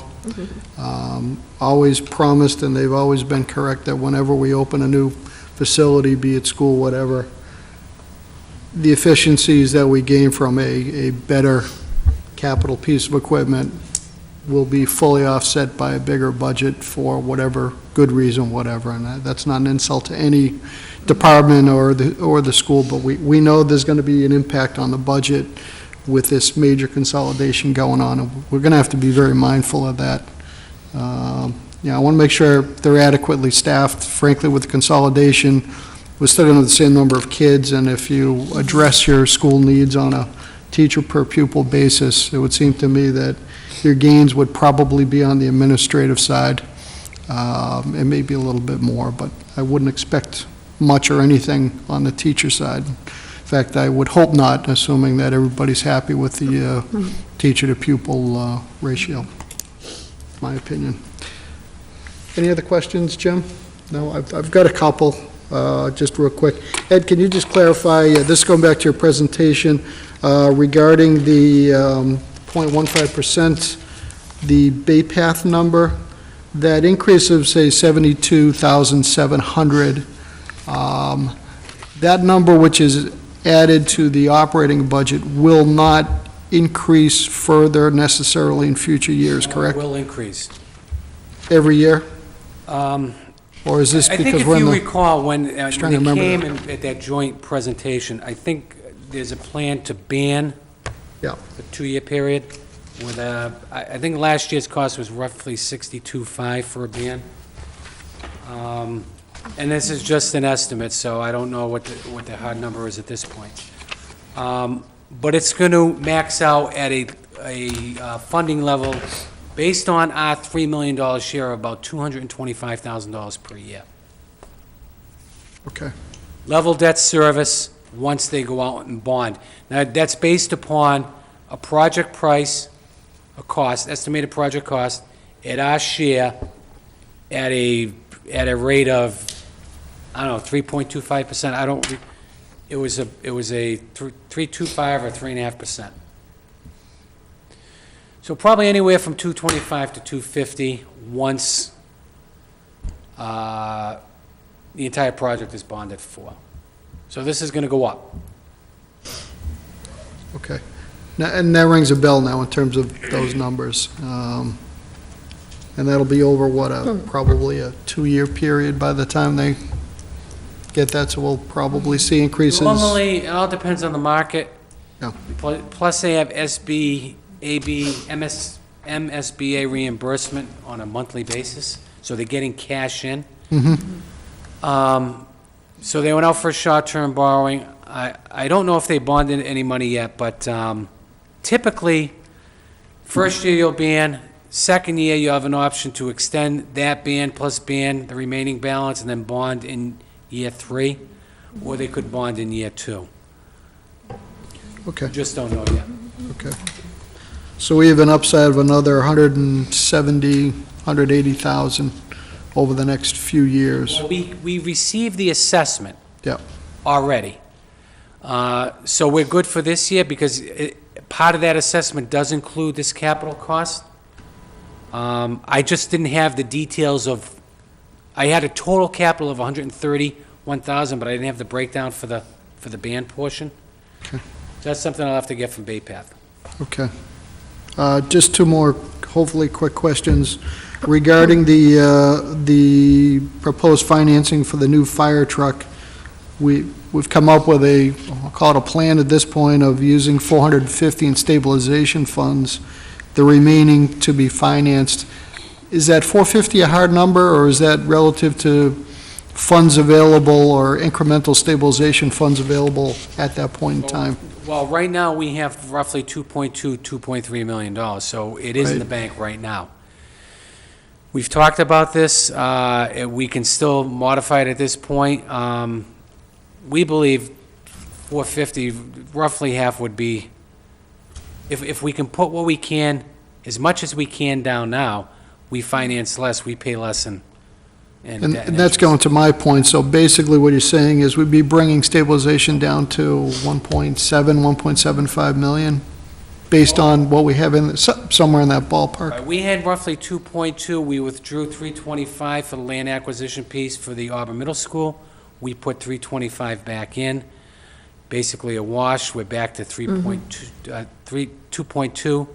always promised, and they've always been correct, that whenever we open a new facility, be it school, whatever, the efficiencies that we gain from a better capital piece of equipment will be fully offset by a bigger budget for whatever good reason, whatever. And that's not an insult to any department or the school, but we know there's going to be an impact on the budget with this major consolidation going on, and we're going to have to be very mindful of that. I want to make sure they're adequately staffed. Frankly, with the consolidation, we're still going to have the same number of kids, and if you address your school needs on a teacher per pupil basis, it would seem to me that your gains would probably be on the administrative side, and maybe a little bit more, but I wouldn't expect much or anything on the teacher side. In fact, I would hope not, assuming that everybody's happy with the teacher to pupil ratio, my opinion. Any other questions, Jim? No, I've got a couple, just real quick. Ed, can you just clarify, this is going back to your presentation, regarding the 0.15%, the Bay Path number, that increase of, say, 72,700, that number which is added to the operating budget will not increase further necessarily in future years, correct?
Will increase.
Every year? Or is this
I think
because
if
we're in
you
the...
recall, when they
trying to remember
came
that.
at that joint presentation, I think there's a plan to ban
Yeah.
a 2-year period with I think last year's cost was roughly 62.5 for a ban. And this is just an estimate, so I don't know what the hard number is at this point. But it's going to max out at a funding level based on our $3 million share of about $225,000 per year.
Okay.
Level debt service once they go out and bond. Now, that's based upon a project price, a cost, estimated project cost, at our share at a rate of, I don't know, 3.25%. It was a 3.25 or 3.5%. So probably anywhere from 225 to 250 once the entire project is bonded for. So this is going to go up.
Okay. Now, and that rings a bell now in terms of those numbers. And that'll be over, probably a 2-year period by the time they get that, so we'll probably see increases.
Normally, it all depends on the market.
Yeah.
Plus, they have MSBA reimbursement on a monthly basis, so they're getting cash in. So they went out for short-term borrowing. I don't know if they bonded any money yet, but typically, first year you'll ban, second year you have an option to extend that ban plus ban the remaining balance and then bond in year 3, or they could bond in year 2.
Okay,
Just don't know yet.
okay. So we have an upside of another 170, 180,000 over the next few years.
Well, we received the assessment.
Yep.
Already. So we're good for this year because part of that assessment does include this capital cost. I just didn't have the details of, I had a total capital of 131,000, but I didn't have the breakdown for the band portion.
Okay.
So that's something I'll have to get from Bay Path.
Okay. Just 2 more hopefully quick questions regarding the proposed financing for the new fire truck. We've come up with I'll call it a plan at this point of using 450 in stabilization funds, the remaining to be financed. Is that 450 a hard number, or is that relative to funds available or incremental stabilization funds available at that point in time?
Well, right now, we have roughly $2.3 million, so it is in the bank right now. We've talked about this, we can still modify it at this point. We believe 450, roughly half would be, if we can put what we can, as much as we can down now, we finance less, we pay less in
And
debt
that's
interest.
going to my point. So basically what you're saying is we'd be bringing stabilization down to 1.7, 1.75 million, based on what we have somewhere in that ballpark.
We had roughly 2.2, we withdrew 325 for the land acquisition piece for the Auburn Middle School. We put 325 back in, basically a wash, we're back to 2.2.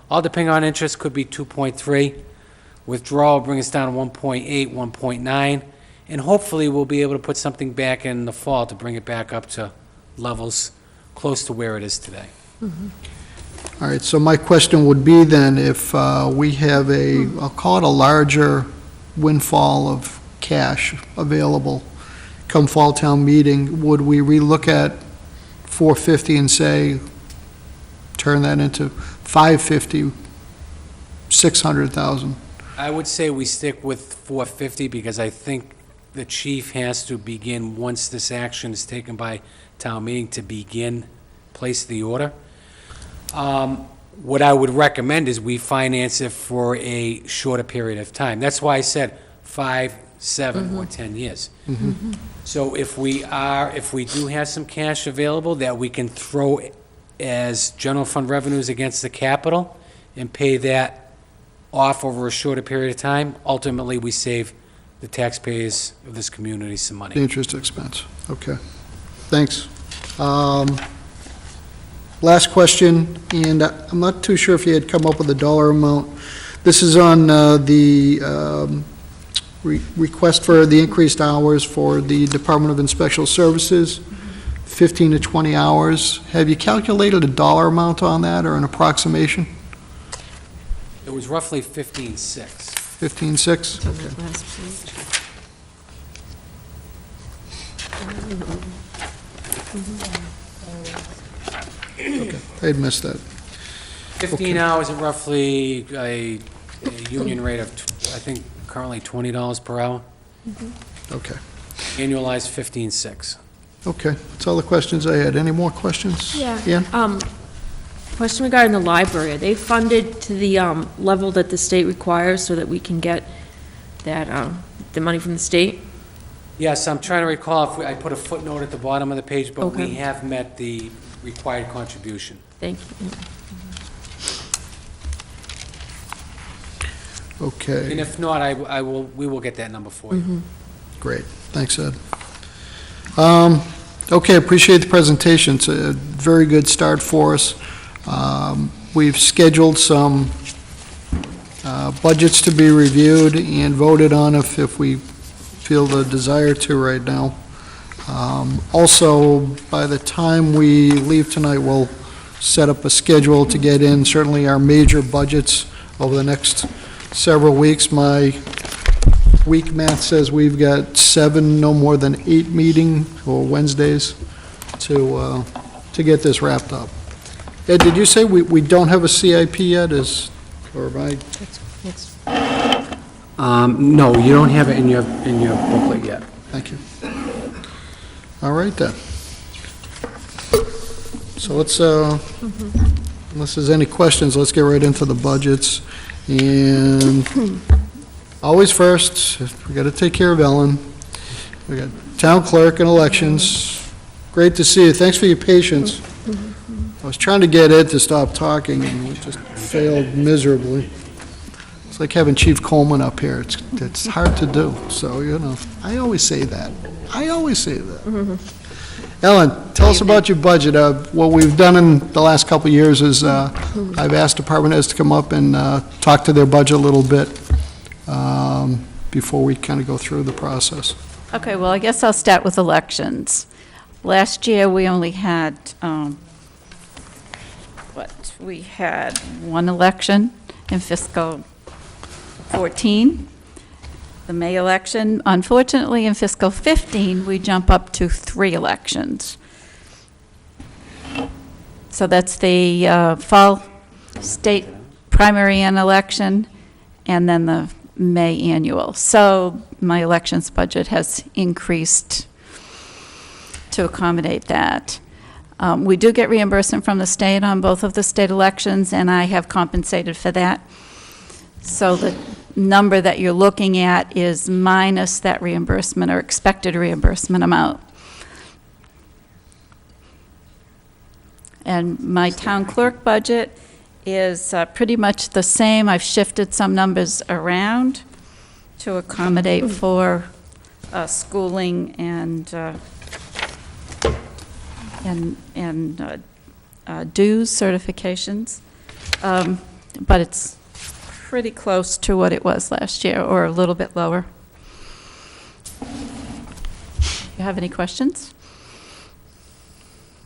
All depending on interest, could be 2.3. Withdrawal will bring us down to 1.8, 1.9, and hopefully we'll be able to put something back in the fall to bring it back up to levels close to where it is today.
All right, so my question would be then, if we have I'll call it a larger windfall of cash available come fall town meeting, would we relook at 450 and say, turn that into 550, 600,000?
I would say we stick with 450 because I think the chief has to begin, once this action is taken by town meeting, to begin, place the order. What I would recommend is we finance it for a shorter period of time. That's why I said 5, 7, or 10 years. So if we do have some cash available that we can throw as general fund revenues against the capital and pay that off over a shorter period of time, ultimately we save the taxpayers of this community some
The
money.
interest expense, okay. Thanks. Last question, and I'm not too sure if you had come up with a dollar amount. This is on the request for the increased hours for the Department of Inspection Services, 15 to 20 hours. Have you calculated a dollar amount on that, or an approximation?
It was roughly 15.6.
15.6?
On that last page.
Okay, I'd missed that.
15 hours at roughly a union rate of, I think, currently $20 per hour.
Okay,
Annualized 15.6.
okay, that's all the questions I had. Any more questions?
Yeah.
Ian?
Question regarding the library. Are they funded to the level that the state requires so that we can get that, the money from the state?
Yes, I'm trying to recall if I put a footnote at the bottom of the page, but
Okay.
we have met the required contribution.
Thank you.
And
Okay,
if not, we will get that number for you.
great. Thanks, Ed. Okay, appreciate the presentation. It's a very good start for us. We've scheduled some budgets to be reviewed and voted on if we feel the desire to right now. Also, by the time we leave tonight, we'll set up a schedule to get in certainly our major budgets over the next several weeks. My week math says we've got 7, no more than 8 meeting or Wednesdays to get this wrapped up. Ed, did you say we don't have a CIP yet, or am I?
No, you don't have it in your booklet yet.
Thank you. All right, then. So let's, unless there's any questions, let's get right into the budgets. And always first, we got to take care of Ellen. We got town clerk and elections. Great to see you. Thanks for your patience. I was trying to get Ed to stop talking, and we just failed miserably. It's like having Chief Coleman up here. It's hard to do, so, I always say that. Ellen, tell us about your budget. What we've done in the last couple of years is I've asked department heads to come up and talk to their budget a little bit before we kind of go through the process.
Okay, well, I guess I'll start with elections. Last year, we only had, we had one election in fiscal 14, the May election. Unfortunately, in fiscal 15, we jump up to 3 elections. So that's the fall state primary and election, and then the May annual. So my elections budget has increased to accommodate that. We do get reimbursement from the state on both of the state elections, and I have compensated for that. So the number that you're looking at is minus that reimbursement or expected reimbursement amount. And my town clerk budget is pretty much the same. I've shifted some numbers around to accommodate for schooling and dues certifications. But it's pretty close to what it was last year, or a little bit lower. You have any questions?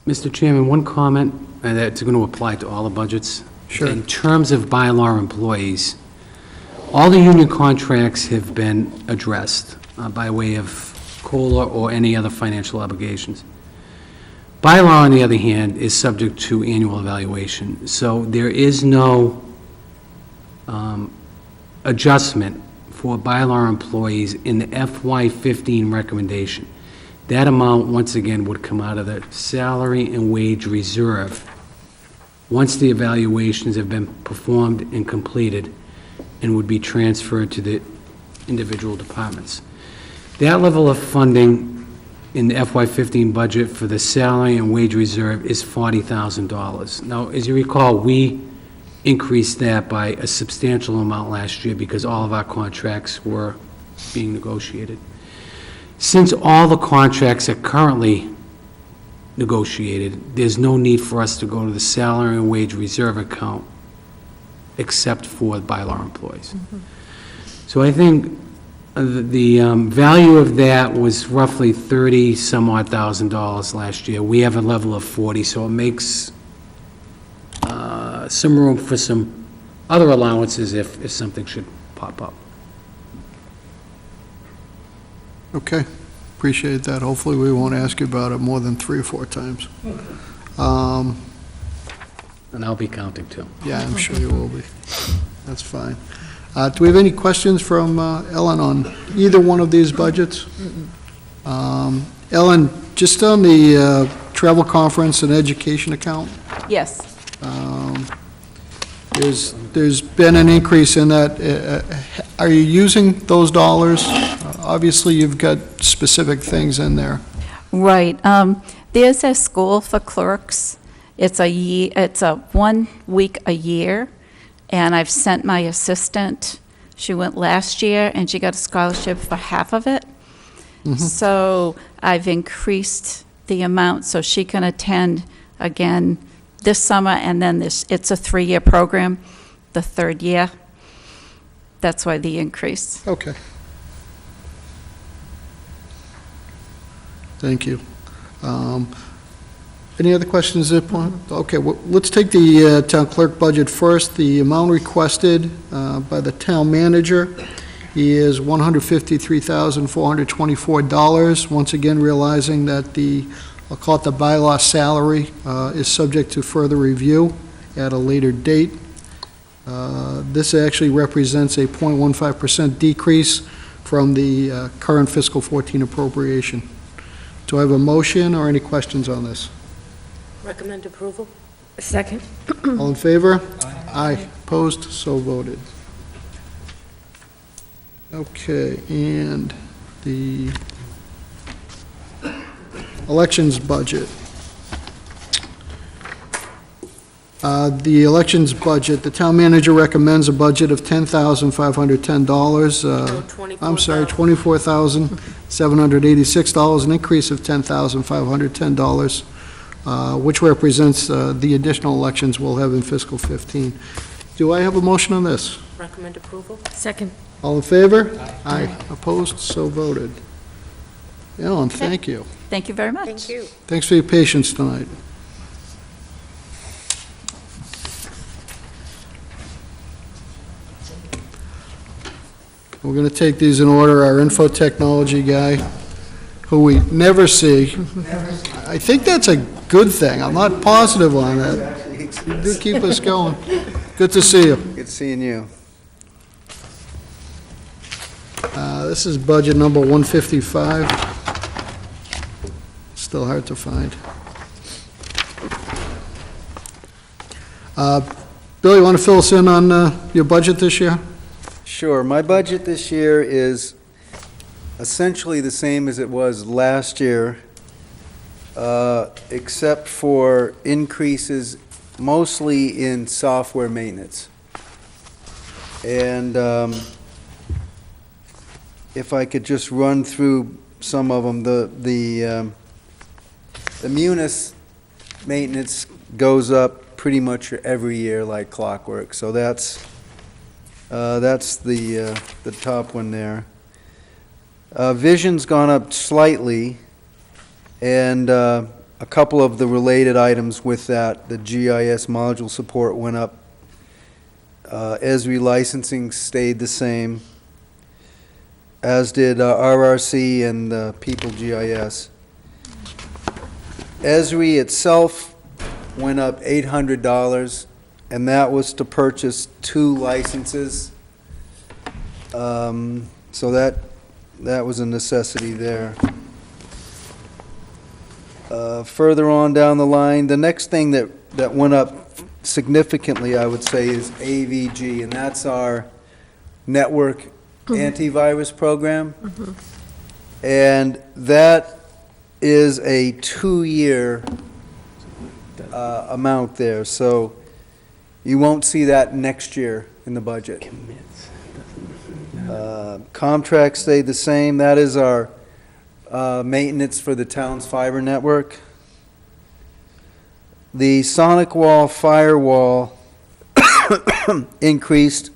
Mr. Chairman, one comment that's going to apply to all the budgets.
Sure.
In terms of bylaw employees, all the union contracts have been addressed by way of COLA or any other financial obligations. Bylaw, on the other hand, is subject to annual evaluation, so there is no adjustment for bylaw employees in the FY15 recommendation. That amount, once again, would come out of the salary and wage reserve once the evaluations have been performed and completed, and would be transferred to the individual departments. That level of funding in the FY15 budget for the salary and wage reserve is $40,000. Now, as you recall, we increased that by a substantial amount last year because all of our contracts were being negotiated. Since all the contracts are currently negotiated, there's no need for us to go to the salary and wage reserve account except for bylaw employees. So I think the value of that was roughly $30-some-odd thousand last year. We have a level of 40, so it makes some room for some other allowances if something should pop up.
Okay, appreciate that. Hopefully, we won't ask you about it more than 3 or 4 times.
And I'll be counting too.
Yeah, I'm sure you will be. That's fine. Do we have any questions from Ellen on either one of these budgets? Ellen, just on the travel conference and education account,
Yes.
there's been an increase in that. Are you using those dollars? Obviously, you've got specific things in there.
Right. There's a school for clerks. It's a 1 week a year, and I've sent my assistant. She went last year, and she got a scholarship for half of it. So I've increased the amount so she can attend again this summer, and then it's a 3-year program, the 3rd year. That's why the increase.
Okay. Thank you. Any other questions at this point? Okay, well, let's take the town clerk budget first. The amount requested by the town manager is $153,424. Once again, realizing that I'll call it the bylaw salary, is subject to further review at a later date. This actually represents a 0.15% decrease from the current fiscal 14 appropriation. Do I have a motion or any questions on this?
Recommend approval?
Second.
All in favor? Aye. Opposed? So voted. Okay, and the elections budget. The elections budget, the town manager recommends a budget of $10,510.
No,
I'm sorry, $24,000. $786, an increase of $10,510, which represents the additional elections we'll have in fiscal 15. Do I have a motion on this?
Recommend approval?
Second.
All in favor? Aye. Opposed? So voted. Ellen, thank you.
Thank you very much.
Thank you.
Thanks for your patience tonight. We're going to take these in order. Our info technology guy, who we never see. I think that's a good thing. I'm not positive on that. You do keep us going. Good to see you.
Good seeing you.
This is budget number 155. Still hard to find. Bill, you want to fill us in on your budget this year?
Sure. My budget this year is essentially the same as it was last year, except for increases mostly in software maintenance. And if I could just run through some of them, the Munis maintenance goes up pretty much every year like clockwork, so that's the top one there. Vision's gone up slightly, and a couple of the related items with that, the GIS module support went up. Esri licensing stayed the same, as did RRC and People GIS. Esri itself went up $800, and that was to purchase 2 licenses. So that was a necessity there. Further on down the line, the next thing that went up significantly, I would say, is AVG, and that's our network antivirus program. And that is a 2-year amount there, so you won't see that next year in the budget. Comtrack stayed the same. That is our maintenance for the town's fiber network. The Sonic Wall firewall increased,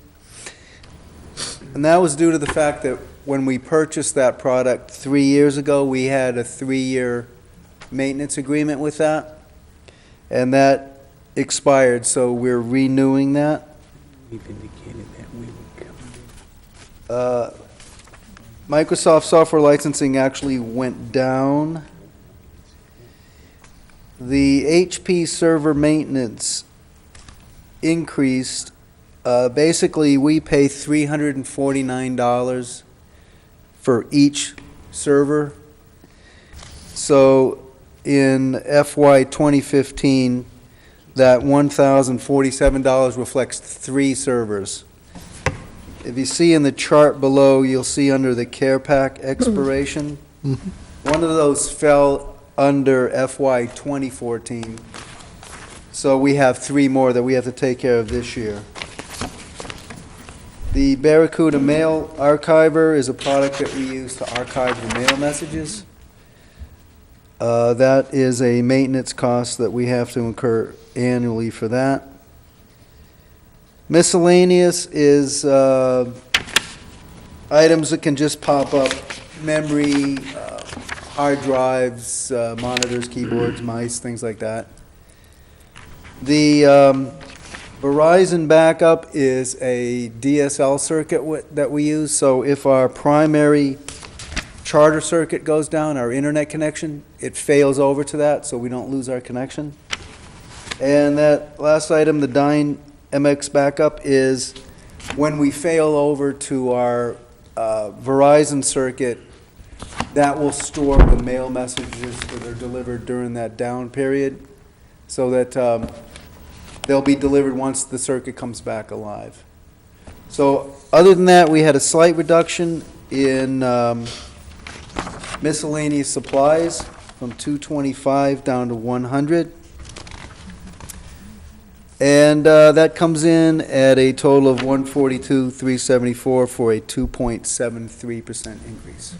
and that was due to the fact that when we purchased that product 3 years ago, we had a 3-year maintenance agreement with that, and that expired, so we're renewing that.
We've indicated that we would come.
Microsoft software licensing actually went down. The HP server maintenance increased. Basically, we pay $349 for each server. So in FY 2015, that $1,047 reflects 3 servers. If you see in the chart below, you'll see under the care pack expiration, one of those fell under FY 2014. So we have 3 more that we have to take care of this year. The Barracuda Mail Archiver is a product that we use to archive the mail messages. That is a maintenance cost that we have to incur annually for that. Miscellaneous is items that can just pop up: memory, hard drives, monitors, keyboards, mice, things like that. The Verizon backup is a DSL circuit that we use, so if our primary charter circuit goes down, our internet connection, it fails over to that, so we don't lose our connection. And that last item, the Dyn MX backup, is when we fail over to our Verizon circuit, that will store the mail messages that are delivered during that down period, so that they'll be delivered once the circuit comes back alive. So other than that, we had a slight reduction in miscellaneous supplies from 225 down to 100. And that comes in at a total of 142,374 for a 2.73% increase.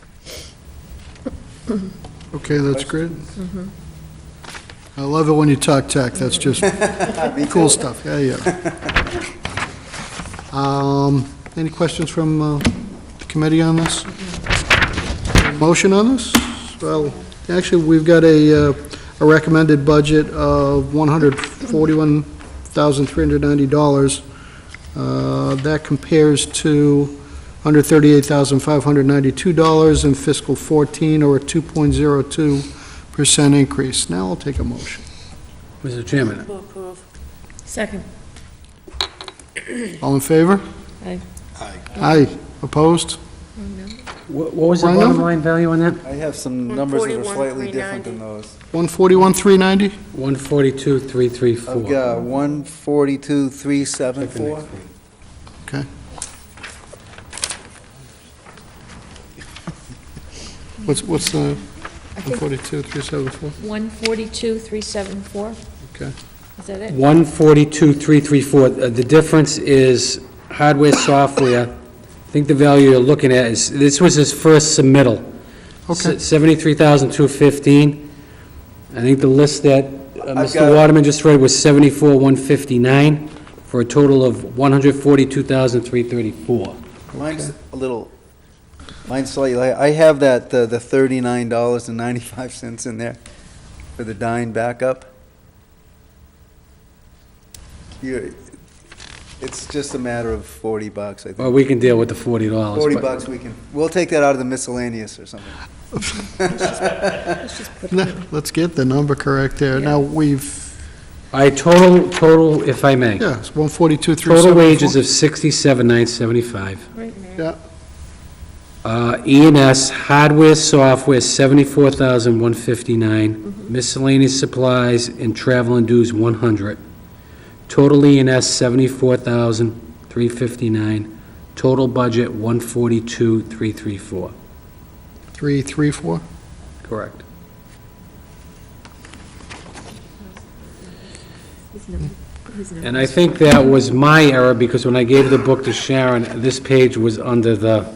Okay, that's great. I love it when you talk tech, that's just cool stuff, yeah. Any questions from the committee on this? Motion on this? Well, actually, we've got a recommended budget of $141,390. That compares to $138,592 in fiscal 14, or a 2.02% increase. Now I'll take a motion.
Mr. Chairman,
To approve.
Second.
All in favor?
Aye.
Aye. Opposed?
what was the
Wrong
bottom
number?
line value on that?
I have some numbers that are slightly
141,390.
different than those.
141,390?
142,334.
I've got 142,374.
Okay. What's the 142,374?
142,374,
Okay.
is that it?
142,334. The difference is hardware, software. I think the value you're looking at is, this was his first submittal.
Okay.
73,215. I think the list that
I've
Mr.
got-
Waterman just read was 74,159, for a total of 142,334.
Mine's a little, mine's slightly, I have that, the $39.95 in there for the Dine backup. It's just a matter of $40, I think.
Well, we can deal with the $40.
$40, we'll take that out of the miscellaneous or something.
No, let's get the number correct there. Now,
All right, total, if I may.
yeah, it's 142,374.
Total wages of 67,975.
Yeah,
E&S hardware, software, 74,159. Miscellaneous supplies and travel and dues, 100. Total E&S, 74,359. Total budget, 142,334.
334?
Correct. And I think that was my error, because when I gave the book to Sharon, this page was under the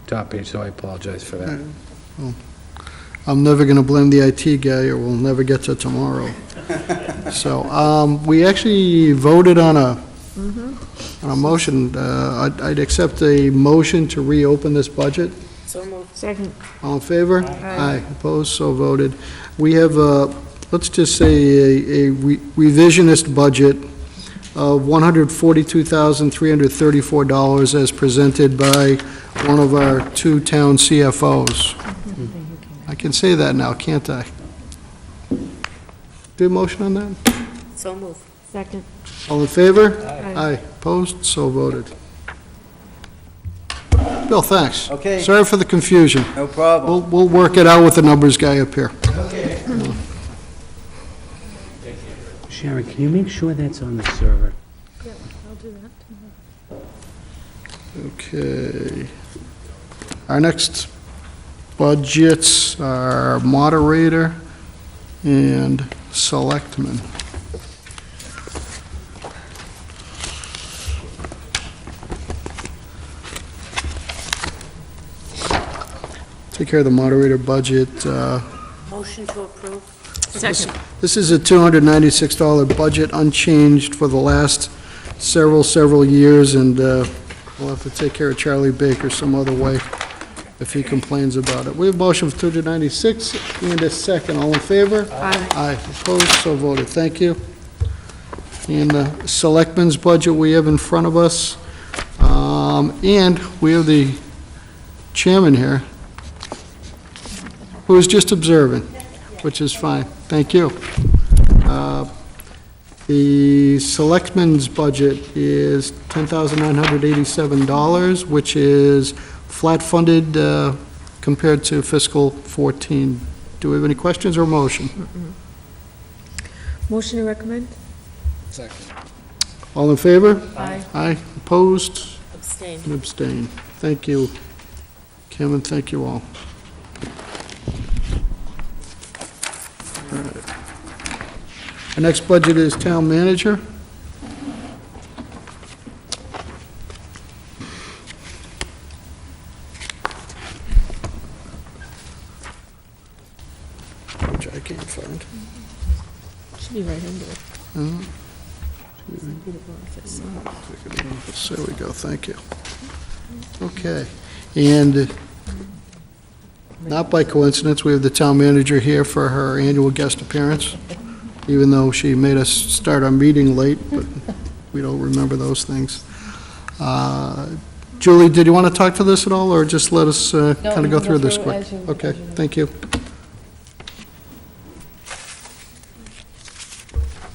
top page, so I apologize for that.
I'm never going to blame the IT guy, or we'll never get to tomorrow. So, we actually voted on a motion. I'd accept a motion to reopen this budget.
So moved.
Second.
All in favor? Aye. Opposed, so voted. We have, let's just say, a revisionist budget of $142,334 as presented by one of our two town CFOs. I can say that now, can't I? Do a motion on that?
So moved.
Second.
All in favor? Aye. Opposed, so voted. Bill, thanks.
Okay.
Sorry for the confusion.
No problem.
We'll work it out with the numbers guy up here.
Sharon, can you make sure that's on the server?
Okay. Our next budgets are moderator and selectmen. Take care of the moderator budget.
Motion to approve.
Second.
This is a $296 budget, unchanged for the last several years, and we'll have to take care of Charlie Baker some other way if he complains about it. We have a motion for 296 and a second. All in favor?
Aye.
Aye. Opposed? So voted. Thank you. And the selectmen's budget we have in front of us. And we have the chairman here, who is just observing, which is fine. Thank you. The selectmen's budget is $10,987, which is flat-funded compared to fiscal 14. Do we have any questions or motion?
Motion to recommend?
Second.
All in favor?
Aye.
Aye. Opposed?
Abstain.
And abstain. Thank you, Kim, and thank you all. Our next budget is town manager.
Should be right under it.
Mhm.
Executive office.
There we go, thank you. Okay, and not by coincidence, we have the town manager here for her annual guest appearance, even though she made us start our meeting late, but we don't remember those things. Julie, did you want to talk to this at all, or just let us kind
we
of
can
go through this
as
quick?
you-
Okay,
as you-
thank you.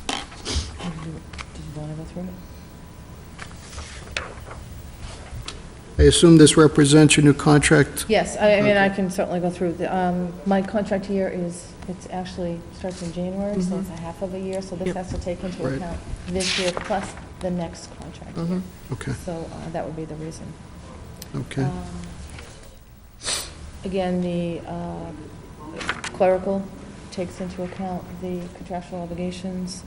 Did you want to go through it?
I assume this represents your new contract?
Yes, I mean, I can certainly go through. My contract here is, it's actually starts in January, so it's a half of a year, so this
Yep.
has to take into
Right.
account this year plus the next contract year.
Okay,
So that would be the reason.
okay.
Again, the clerical takes into account the contractual obligations.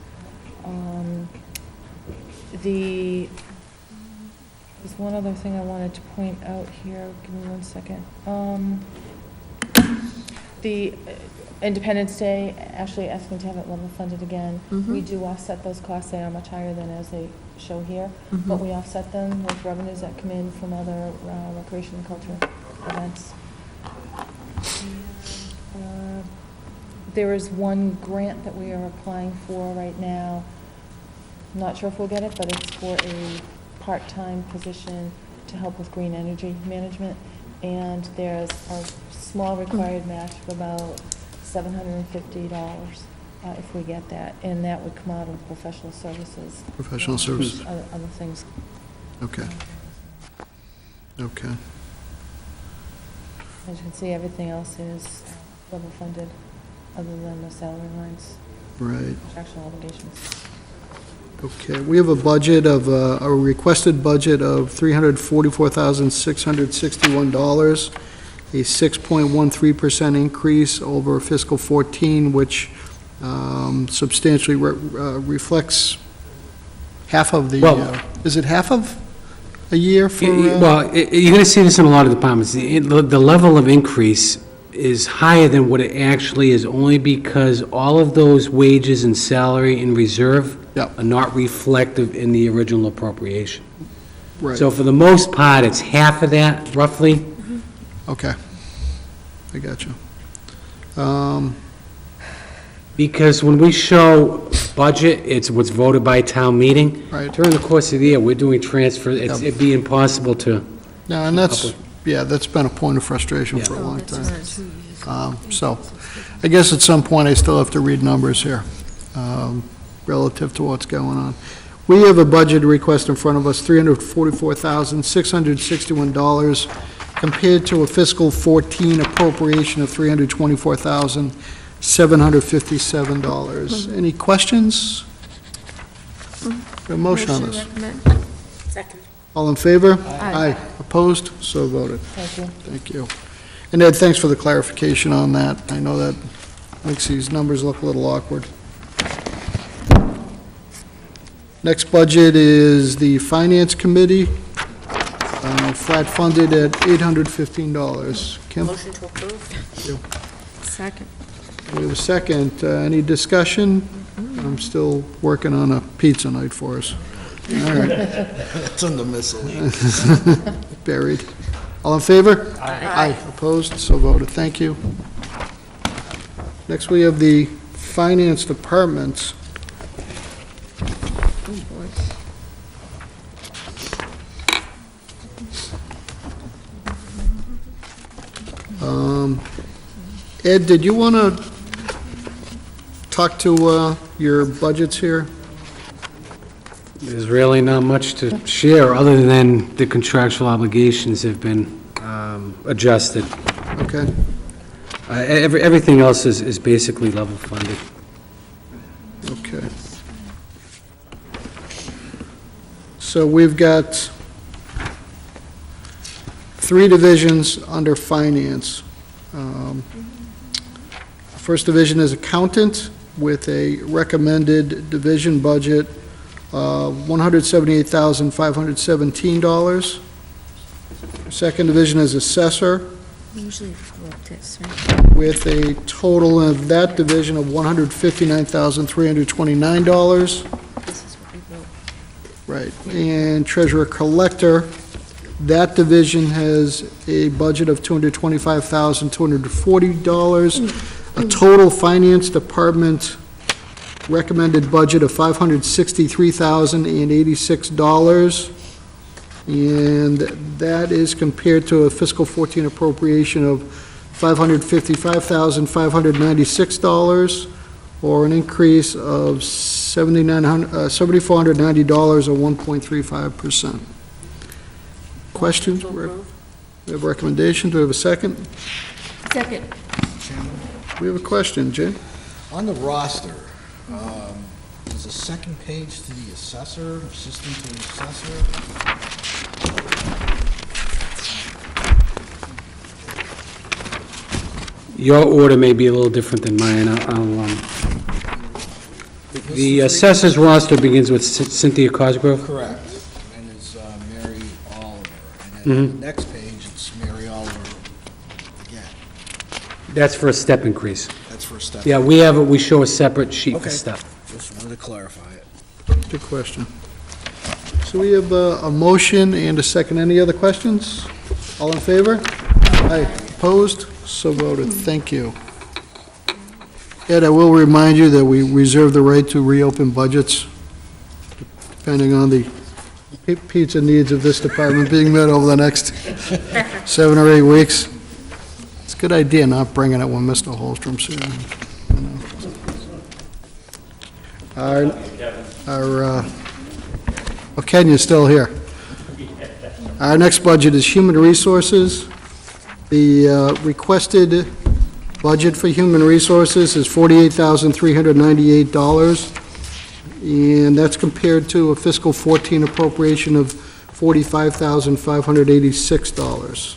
There's one other thing I wanted to point out here, give me 1 second. The Independence Day, actually asking to have it level funded again. We do offset those costs, they are much higher than as they show here, but we offset them with revenues that come in from other recreation and culture events. There is one grant that we are applying for right now. Not sure if we'll get it, but it's for a part-time position to help with green energy management. And there's a small required match of about $750 if we get that. And that would come out of professional services.
Professional services,
Other things.
okay. Okay,
As you can see, everything else is level funded, other than the salary lines,
right.
contractual obligations.
Okay, we have a budget of, a requested budget of $344,661, a 6.13% increase over fiscal 14, which substantially reflects half of the,
Well-
is it half of a year for?
Well, you're going to see this in a lot of departments. The level of increase is higher than what it actually is, only because all of those wages and salary in reserve
Yep.
are not reflective in the original appropriation.
Right,
So for the most part, it's half of that, roughly.
okay. I got you.
Because when we show budget, it's what's voted by town meeting.
Right.
During the course of the year, we're doing transfers.
Yep.
It'd be impossible to,
No, and that's, yeah, that's been a point of frustration for a
Yeah.
long time. So, I guess at some point I still have to read numbers here, relative to what's going on. We have a budget request in front of us, $344,661, compared to a fiscal 14 appropriation of $324,757. Any questions? A motion on this?
recommend.
Second.
All in favor?
Aye.
Opposed? So voted.
Thank you.
Thank you. And Ed, thanks for the clarification on that. I know that makes these numbers look a little awkward. Next budget is the Finance Committee, flat funded at $815. Kim,
Motion to approve?
Second.
we have a second. Any discussion? I'm still working on a pizza night for us. All right,
It's in the miscellaneous.
buried. All in favor? Aye. Opposed? So voted. Thank you. Next, we have the Finance Department.
Oh, boy.
Ed, did you want to talk to your budgets here?
there's really not much to share, other than the contractual obligations have been adjusted.
Okay.
Everything else is basically level funded.
Okay. So we've got 3 divisions under finance. First division is accountant with a recommended division budget of $178,517. Second division is assessor
We usually vote this, right?
with a total of that division of $159,329.
This is what we vote.
Right, and treasurer collector, that division has a budget of $225,240. A total finance department recommended budget of $563,086. And that is compared to a fiscal 14 appropriation of $555,596, or an increase of $7,490, or 1.35%. Questions?
To approve.
We have recommendations, do we have a second?
Second.
We have a question, Jim?
On the roster, there's a second page to the assessor, assistant to the assessor.
Your order may be a little different than mine. The assessors roster begins with Cynthia Cosgrove.
Correct. And is Mary Oliver. And then on the next page, it's Mary Oliver again.
That's for a step increase.
That's for a step.
Yeah, we show a separate sheet for
Okay.
step.
Just wanted to clarify it.
Good question. So we have a motion and a second. Any other questions? All in favor? Aye. Opposed? So voted. Thank you. Ed, I will remind you that we reserve the right to reopen budgets depending on the pizza needs of this department being met over the next 7 or 8 weeks. It's a good idea not bringing it when Mr. Holstrom's here. You know. Well, Ken, you're still here. Our next budget is Human Resources. The requested budget for Human Resources is $48,398, and that's compared to a fiscal 14 appropriation of $45,586.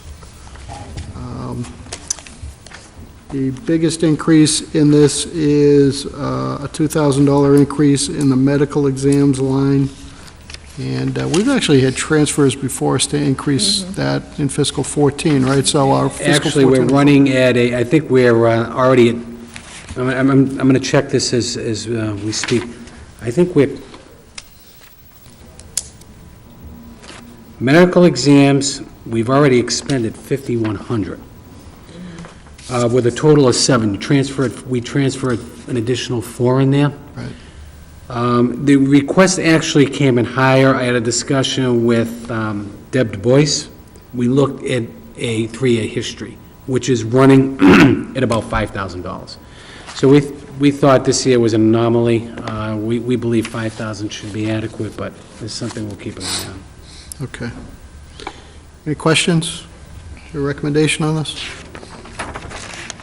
The biggest increase in this is a $2,000 increase in the medical exams line. And we've actually had transfers before us to increase that in fiscal 14, right? So our fiscal 14...
Actually, we're running at I think we're already at, I'm going to check this as we speak. I think we're, medical exams, we've already expended 5,100, with a total of 7. We transferred an additional 4 in there.
Right.
The request actually came in higher. I had a discussion with Deb Du Bois. We looked at a 3-year history, which is running at about $5,000. So we thought this year was an anomaly. We believe 5,000 should be adequate, but it's something we'll keep an eye on.
Okay. Any questions? Your recommendation on this?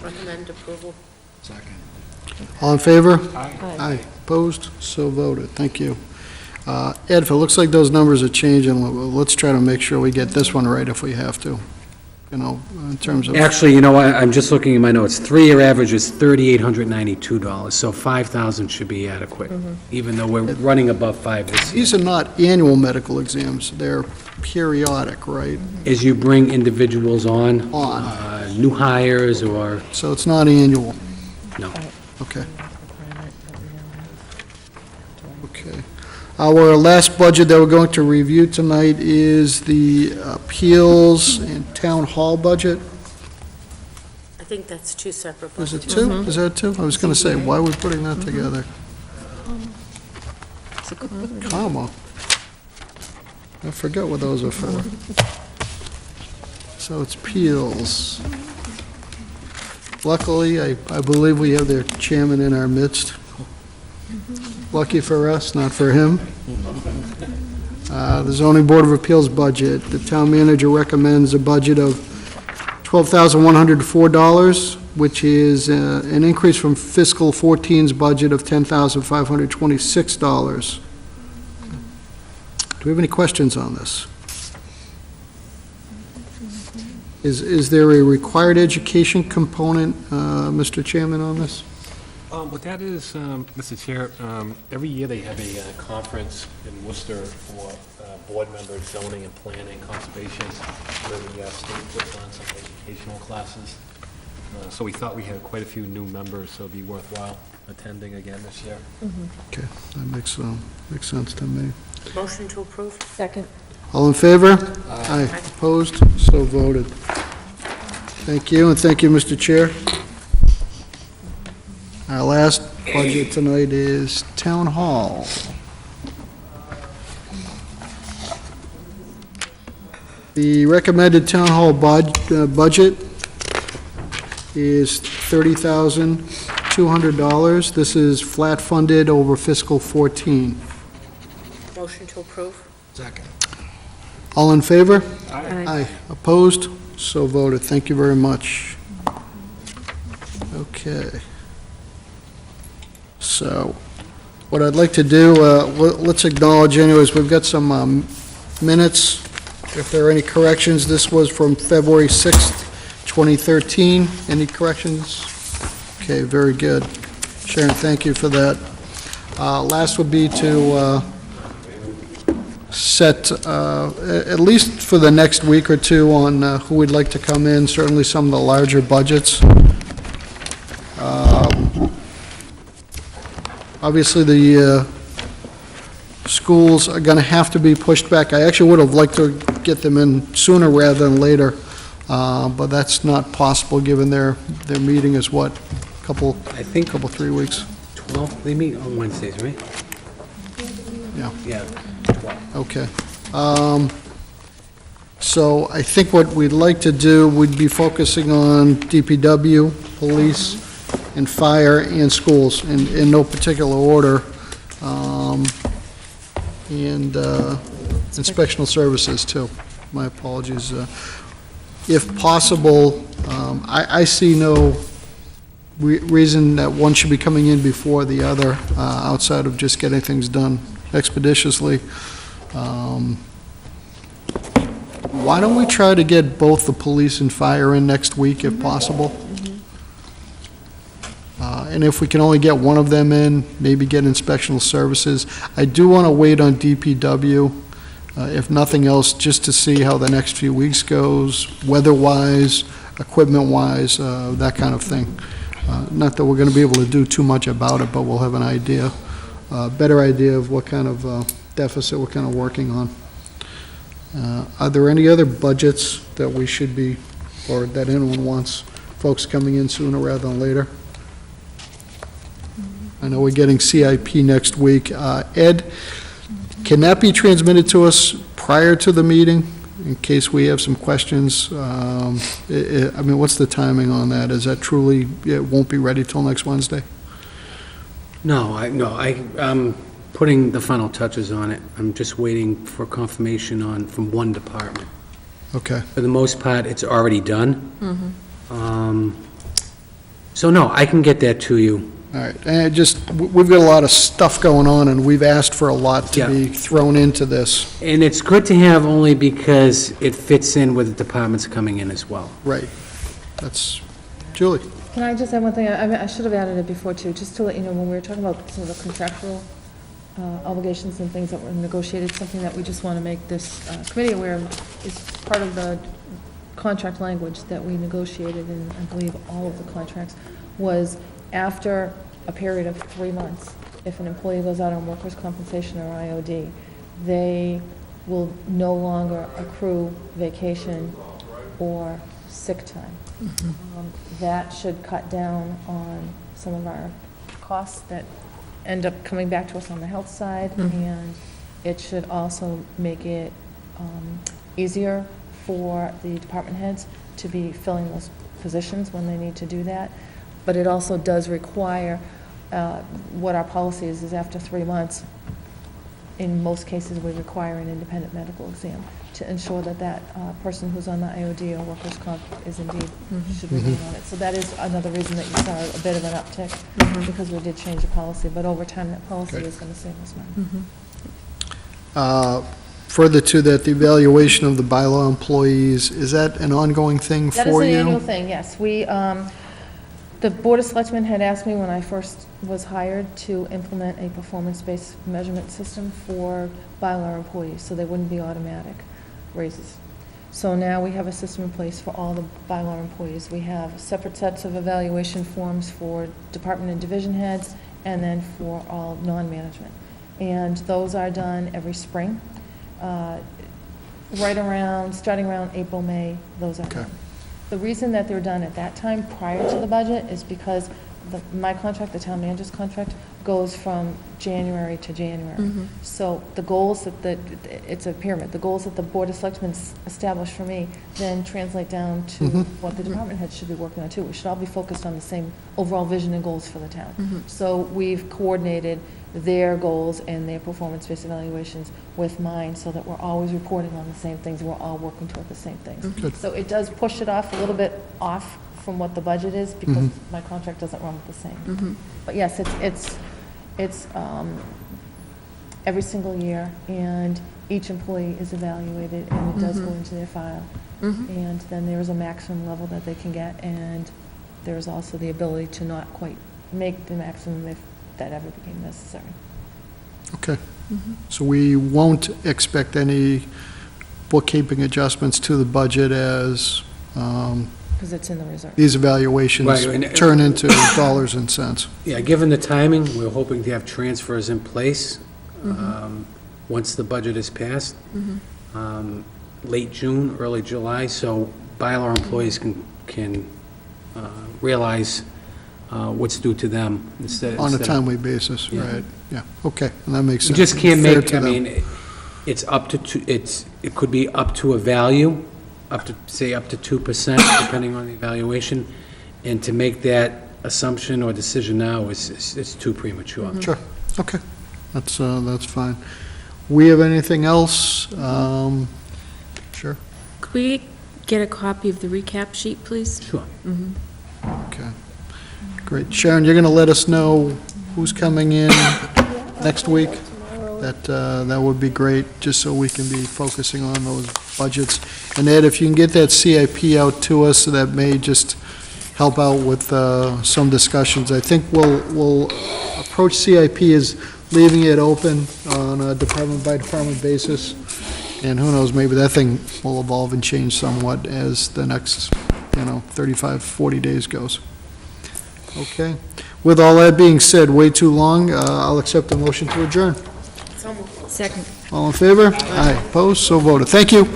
Recommend approval.
Second.
All in favor? Aye. Opposed? So voted. Thank you. Ed, if it looks like those numbers are changing, let's try to make sure we get this one right if we have to, you know, in terms of...
Actually, you know what, I'm just looking at my notes. 3-year average is $3,892, so 5,000 should be adequate, even though we're running above 5 this year.
These are not annual medical exams. They're periodic, right?
As you bring individuals on, new hires or,
So it's not annual.
no.
Okay. Okay. Our last budget that we're going to review tonight is the appeals and town hall budget.
I think that's 2 separate
Is
budgets.
it 2? Is that 2? I was going to say, why are we putting that together? Comma. I forgot what those are for. So it's appeals. Luckily, I believe we have their chairman in our midst. Lucky for us, not for him. The zoning board of appeals budget, the town manager recommends a budget of $12,104, which is an increase from fiscal 14's budget of $10,526. Do we have any questions on this? Is there a required education component, Mr. Chairman, on this?
What that is, Mr. Chair, every year they have a conference in Worcester for board members, zoning and planning, conservation, where the state puts on some educational classes. So we thought we had quite a few new members, so it'd be worthwhile attending again this year.
Okay, that makes sense to me.
Motion to approve?
Second.
All in favor? Aye. Opposed? So voted. Thank you, and thank you, Mr. Chair. Our last budget tonight is Town Hall. The recommended Town Hall budget is $30,200. This is flat funded over fiscal 14.
Motion to approve?
Second.
All in favor?
Aye.
Aye. Opposed? So voted. Thank you very much. Okay. So, what I'd like to do, let's acknowledge anyways, we've got some minutes. If there are any corrections, this was from February 6th, 2013. Any corrections? Okay, very good. Sharon, thank you for that. Last would be to set, at least for the next week or two, on who we'd like to come in, certainly some of the larger budgets. Obviously, the schools are going to have to be pushed back. I actually would have liked to get them in sooner rather than later, but that's not possible, given their meeting is what,
I think
3 weeks?
12, they meet on Wednesdays, right?
Yeah.
Yeah, 12.
Okay. So I think what we'd like to do, we'd be focusing on DPW, police, and fire, and schools, in no particular order. And inspectional services, too. My apologies. If possible, I see no reason that one should be coming in before the other, outside of just getting things done expeditiously. Why don't we try to get both the police and fire in next week if possible? And if we can only get one of them in, maybe get inspectional services. I do want to wait on DPW, if nothing else, just to see how the next few weeks goes, weather-wise, equipment-wise, that kind of thing. Not that we're going to be able to do too much about it, but we'll have an idea, better idea of what kind of deficit we're kind of working on. Are there any other budgets that we should be, or that anyone wants folks coming in sooner rather than later? I know we're getting CIP next week. Ed, can that be transmitted to us prior to the meeting, in case we have some questions? I mean, what's the timing on that? Is that truly, it won't be ready till next Wednesday?
I'm putting the final touches on it. I'm just waiting for confirmation from one department.
Okay.
For the most part, it's already done. So no, I can get that to you.
All right, and we've got a lot of stuff going on, and we've asked for a lot to be thrown into this.
And it's good to have only because it fits in with the departments coming in as well.
Right. That's, Julie?
Can I just add one thing? I should have added it before, too, just to let you know, when we were talking about some of the contractual obligations and things that were negotiated, something that we just want to make this committee aware of is part of the contract language that we negotiated, and I believe all of the contracts, was after a period of 3 months, if an employee goes out on workers' compensation or IOD, they will no longer accrue vacation or sick time. That should cut down on some of our costs that end up coming back to us on the health side, and it should also make it easier for the department heads to be filling those positions when they need to do that. But it also does require, what our policy is after 3 months, in most cases, we require an independent medical exam to ensure that that person who's on the IOD or workers' comp is indeed, should remain on it. So that is another reason that you saw a bit of an uptick, because we did change the policy, but over time, that policy is going to save us money.
Further to that, the evaluation of the bylaw employees, is that an ongoing thing for you?
That is an annual thing, yes. The Board of Selectmen had asked me when I first was hired to implement a performance-based measurement system for bylaw employees, so they wouldn't be automatic raises. So now we have a system in place for all the bylaw employees. We have separate sets of evaluation forms for department and division heads, and then for all non-management. And those are done every spring. Starting around April, May, those are
Okay.
done. The reason that they're done at that time, prior to the budget, is because my contract, the town manager's contract, goes from January to January. So the goals it's a pyramid, the goals that the Board of Selectmen established for me then translate down to what the department heads should be working on too. We should all be focused on the same overall vision and goals for the town. So we've coordinated their goals and their performance-based evaluations with mine, so that we're always reporting on the same things, we're all working toward the same things.
Good.
So it does push it off a little bit off from what the budget is, because my contract doesn't run with the same. But yes, it's every single year, and each employee is evaluated, and it does go into their file. And then there is a maximum level that they can get, and there's also the ability to not quite make the maximum if that ever became necessary.
Okay. So we won't expect any bookkeeping adjustments to the budget as
Because it's in the reserve.
these evaluations
Right, and-
turn into dollars and cents.
Yeah, given the timing, we're hoping to have transfers in place once the budget is passed, late June, early July, so bylaw employees can realize what's due to them instead.
On a
instead of-
timely basis,
Yeah.
right? Yeah, okay, and that makes
You
sense.
just can't
Fair
make,
to
I
them.
mean, it's up to, it could be up to a value, say, up to 2%, depending on the evaluation, and to make that assumption or decision now is too premature.
Sure, okay, that's fine. We have anything else? Sure,
Could we get a copy of the recap sheet, please?
Sure.
okay. Great. Sharon, you're going to let us know who's coming in next week? That would be great, just so we can be focusing on those budgets. And Ed, if you can get that CIP out to us, so that may just help out with some discussions. I think we'll approach CIP as leaving it open on a department-by-department basis. And who knows, maybe that thing will evolve and change somewhat as the next, 35, 40 days goes. Okay. With all that being said, way too long, I'll accept the motion to adjourn.
Second.
All in favor? Aye. Opposed? So voted. Thank you.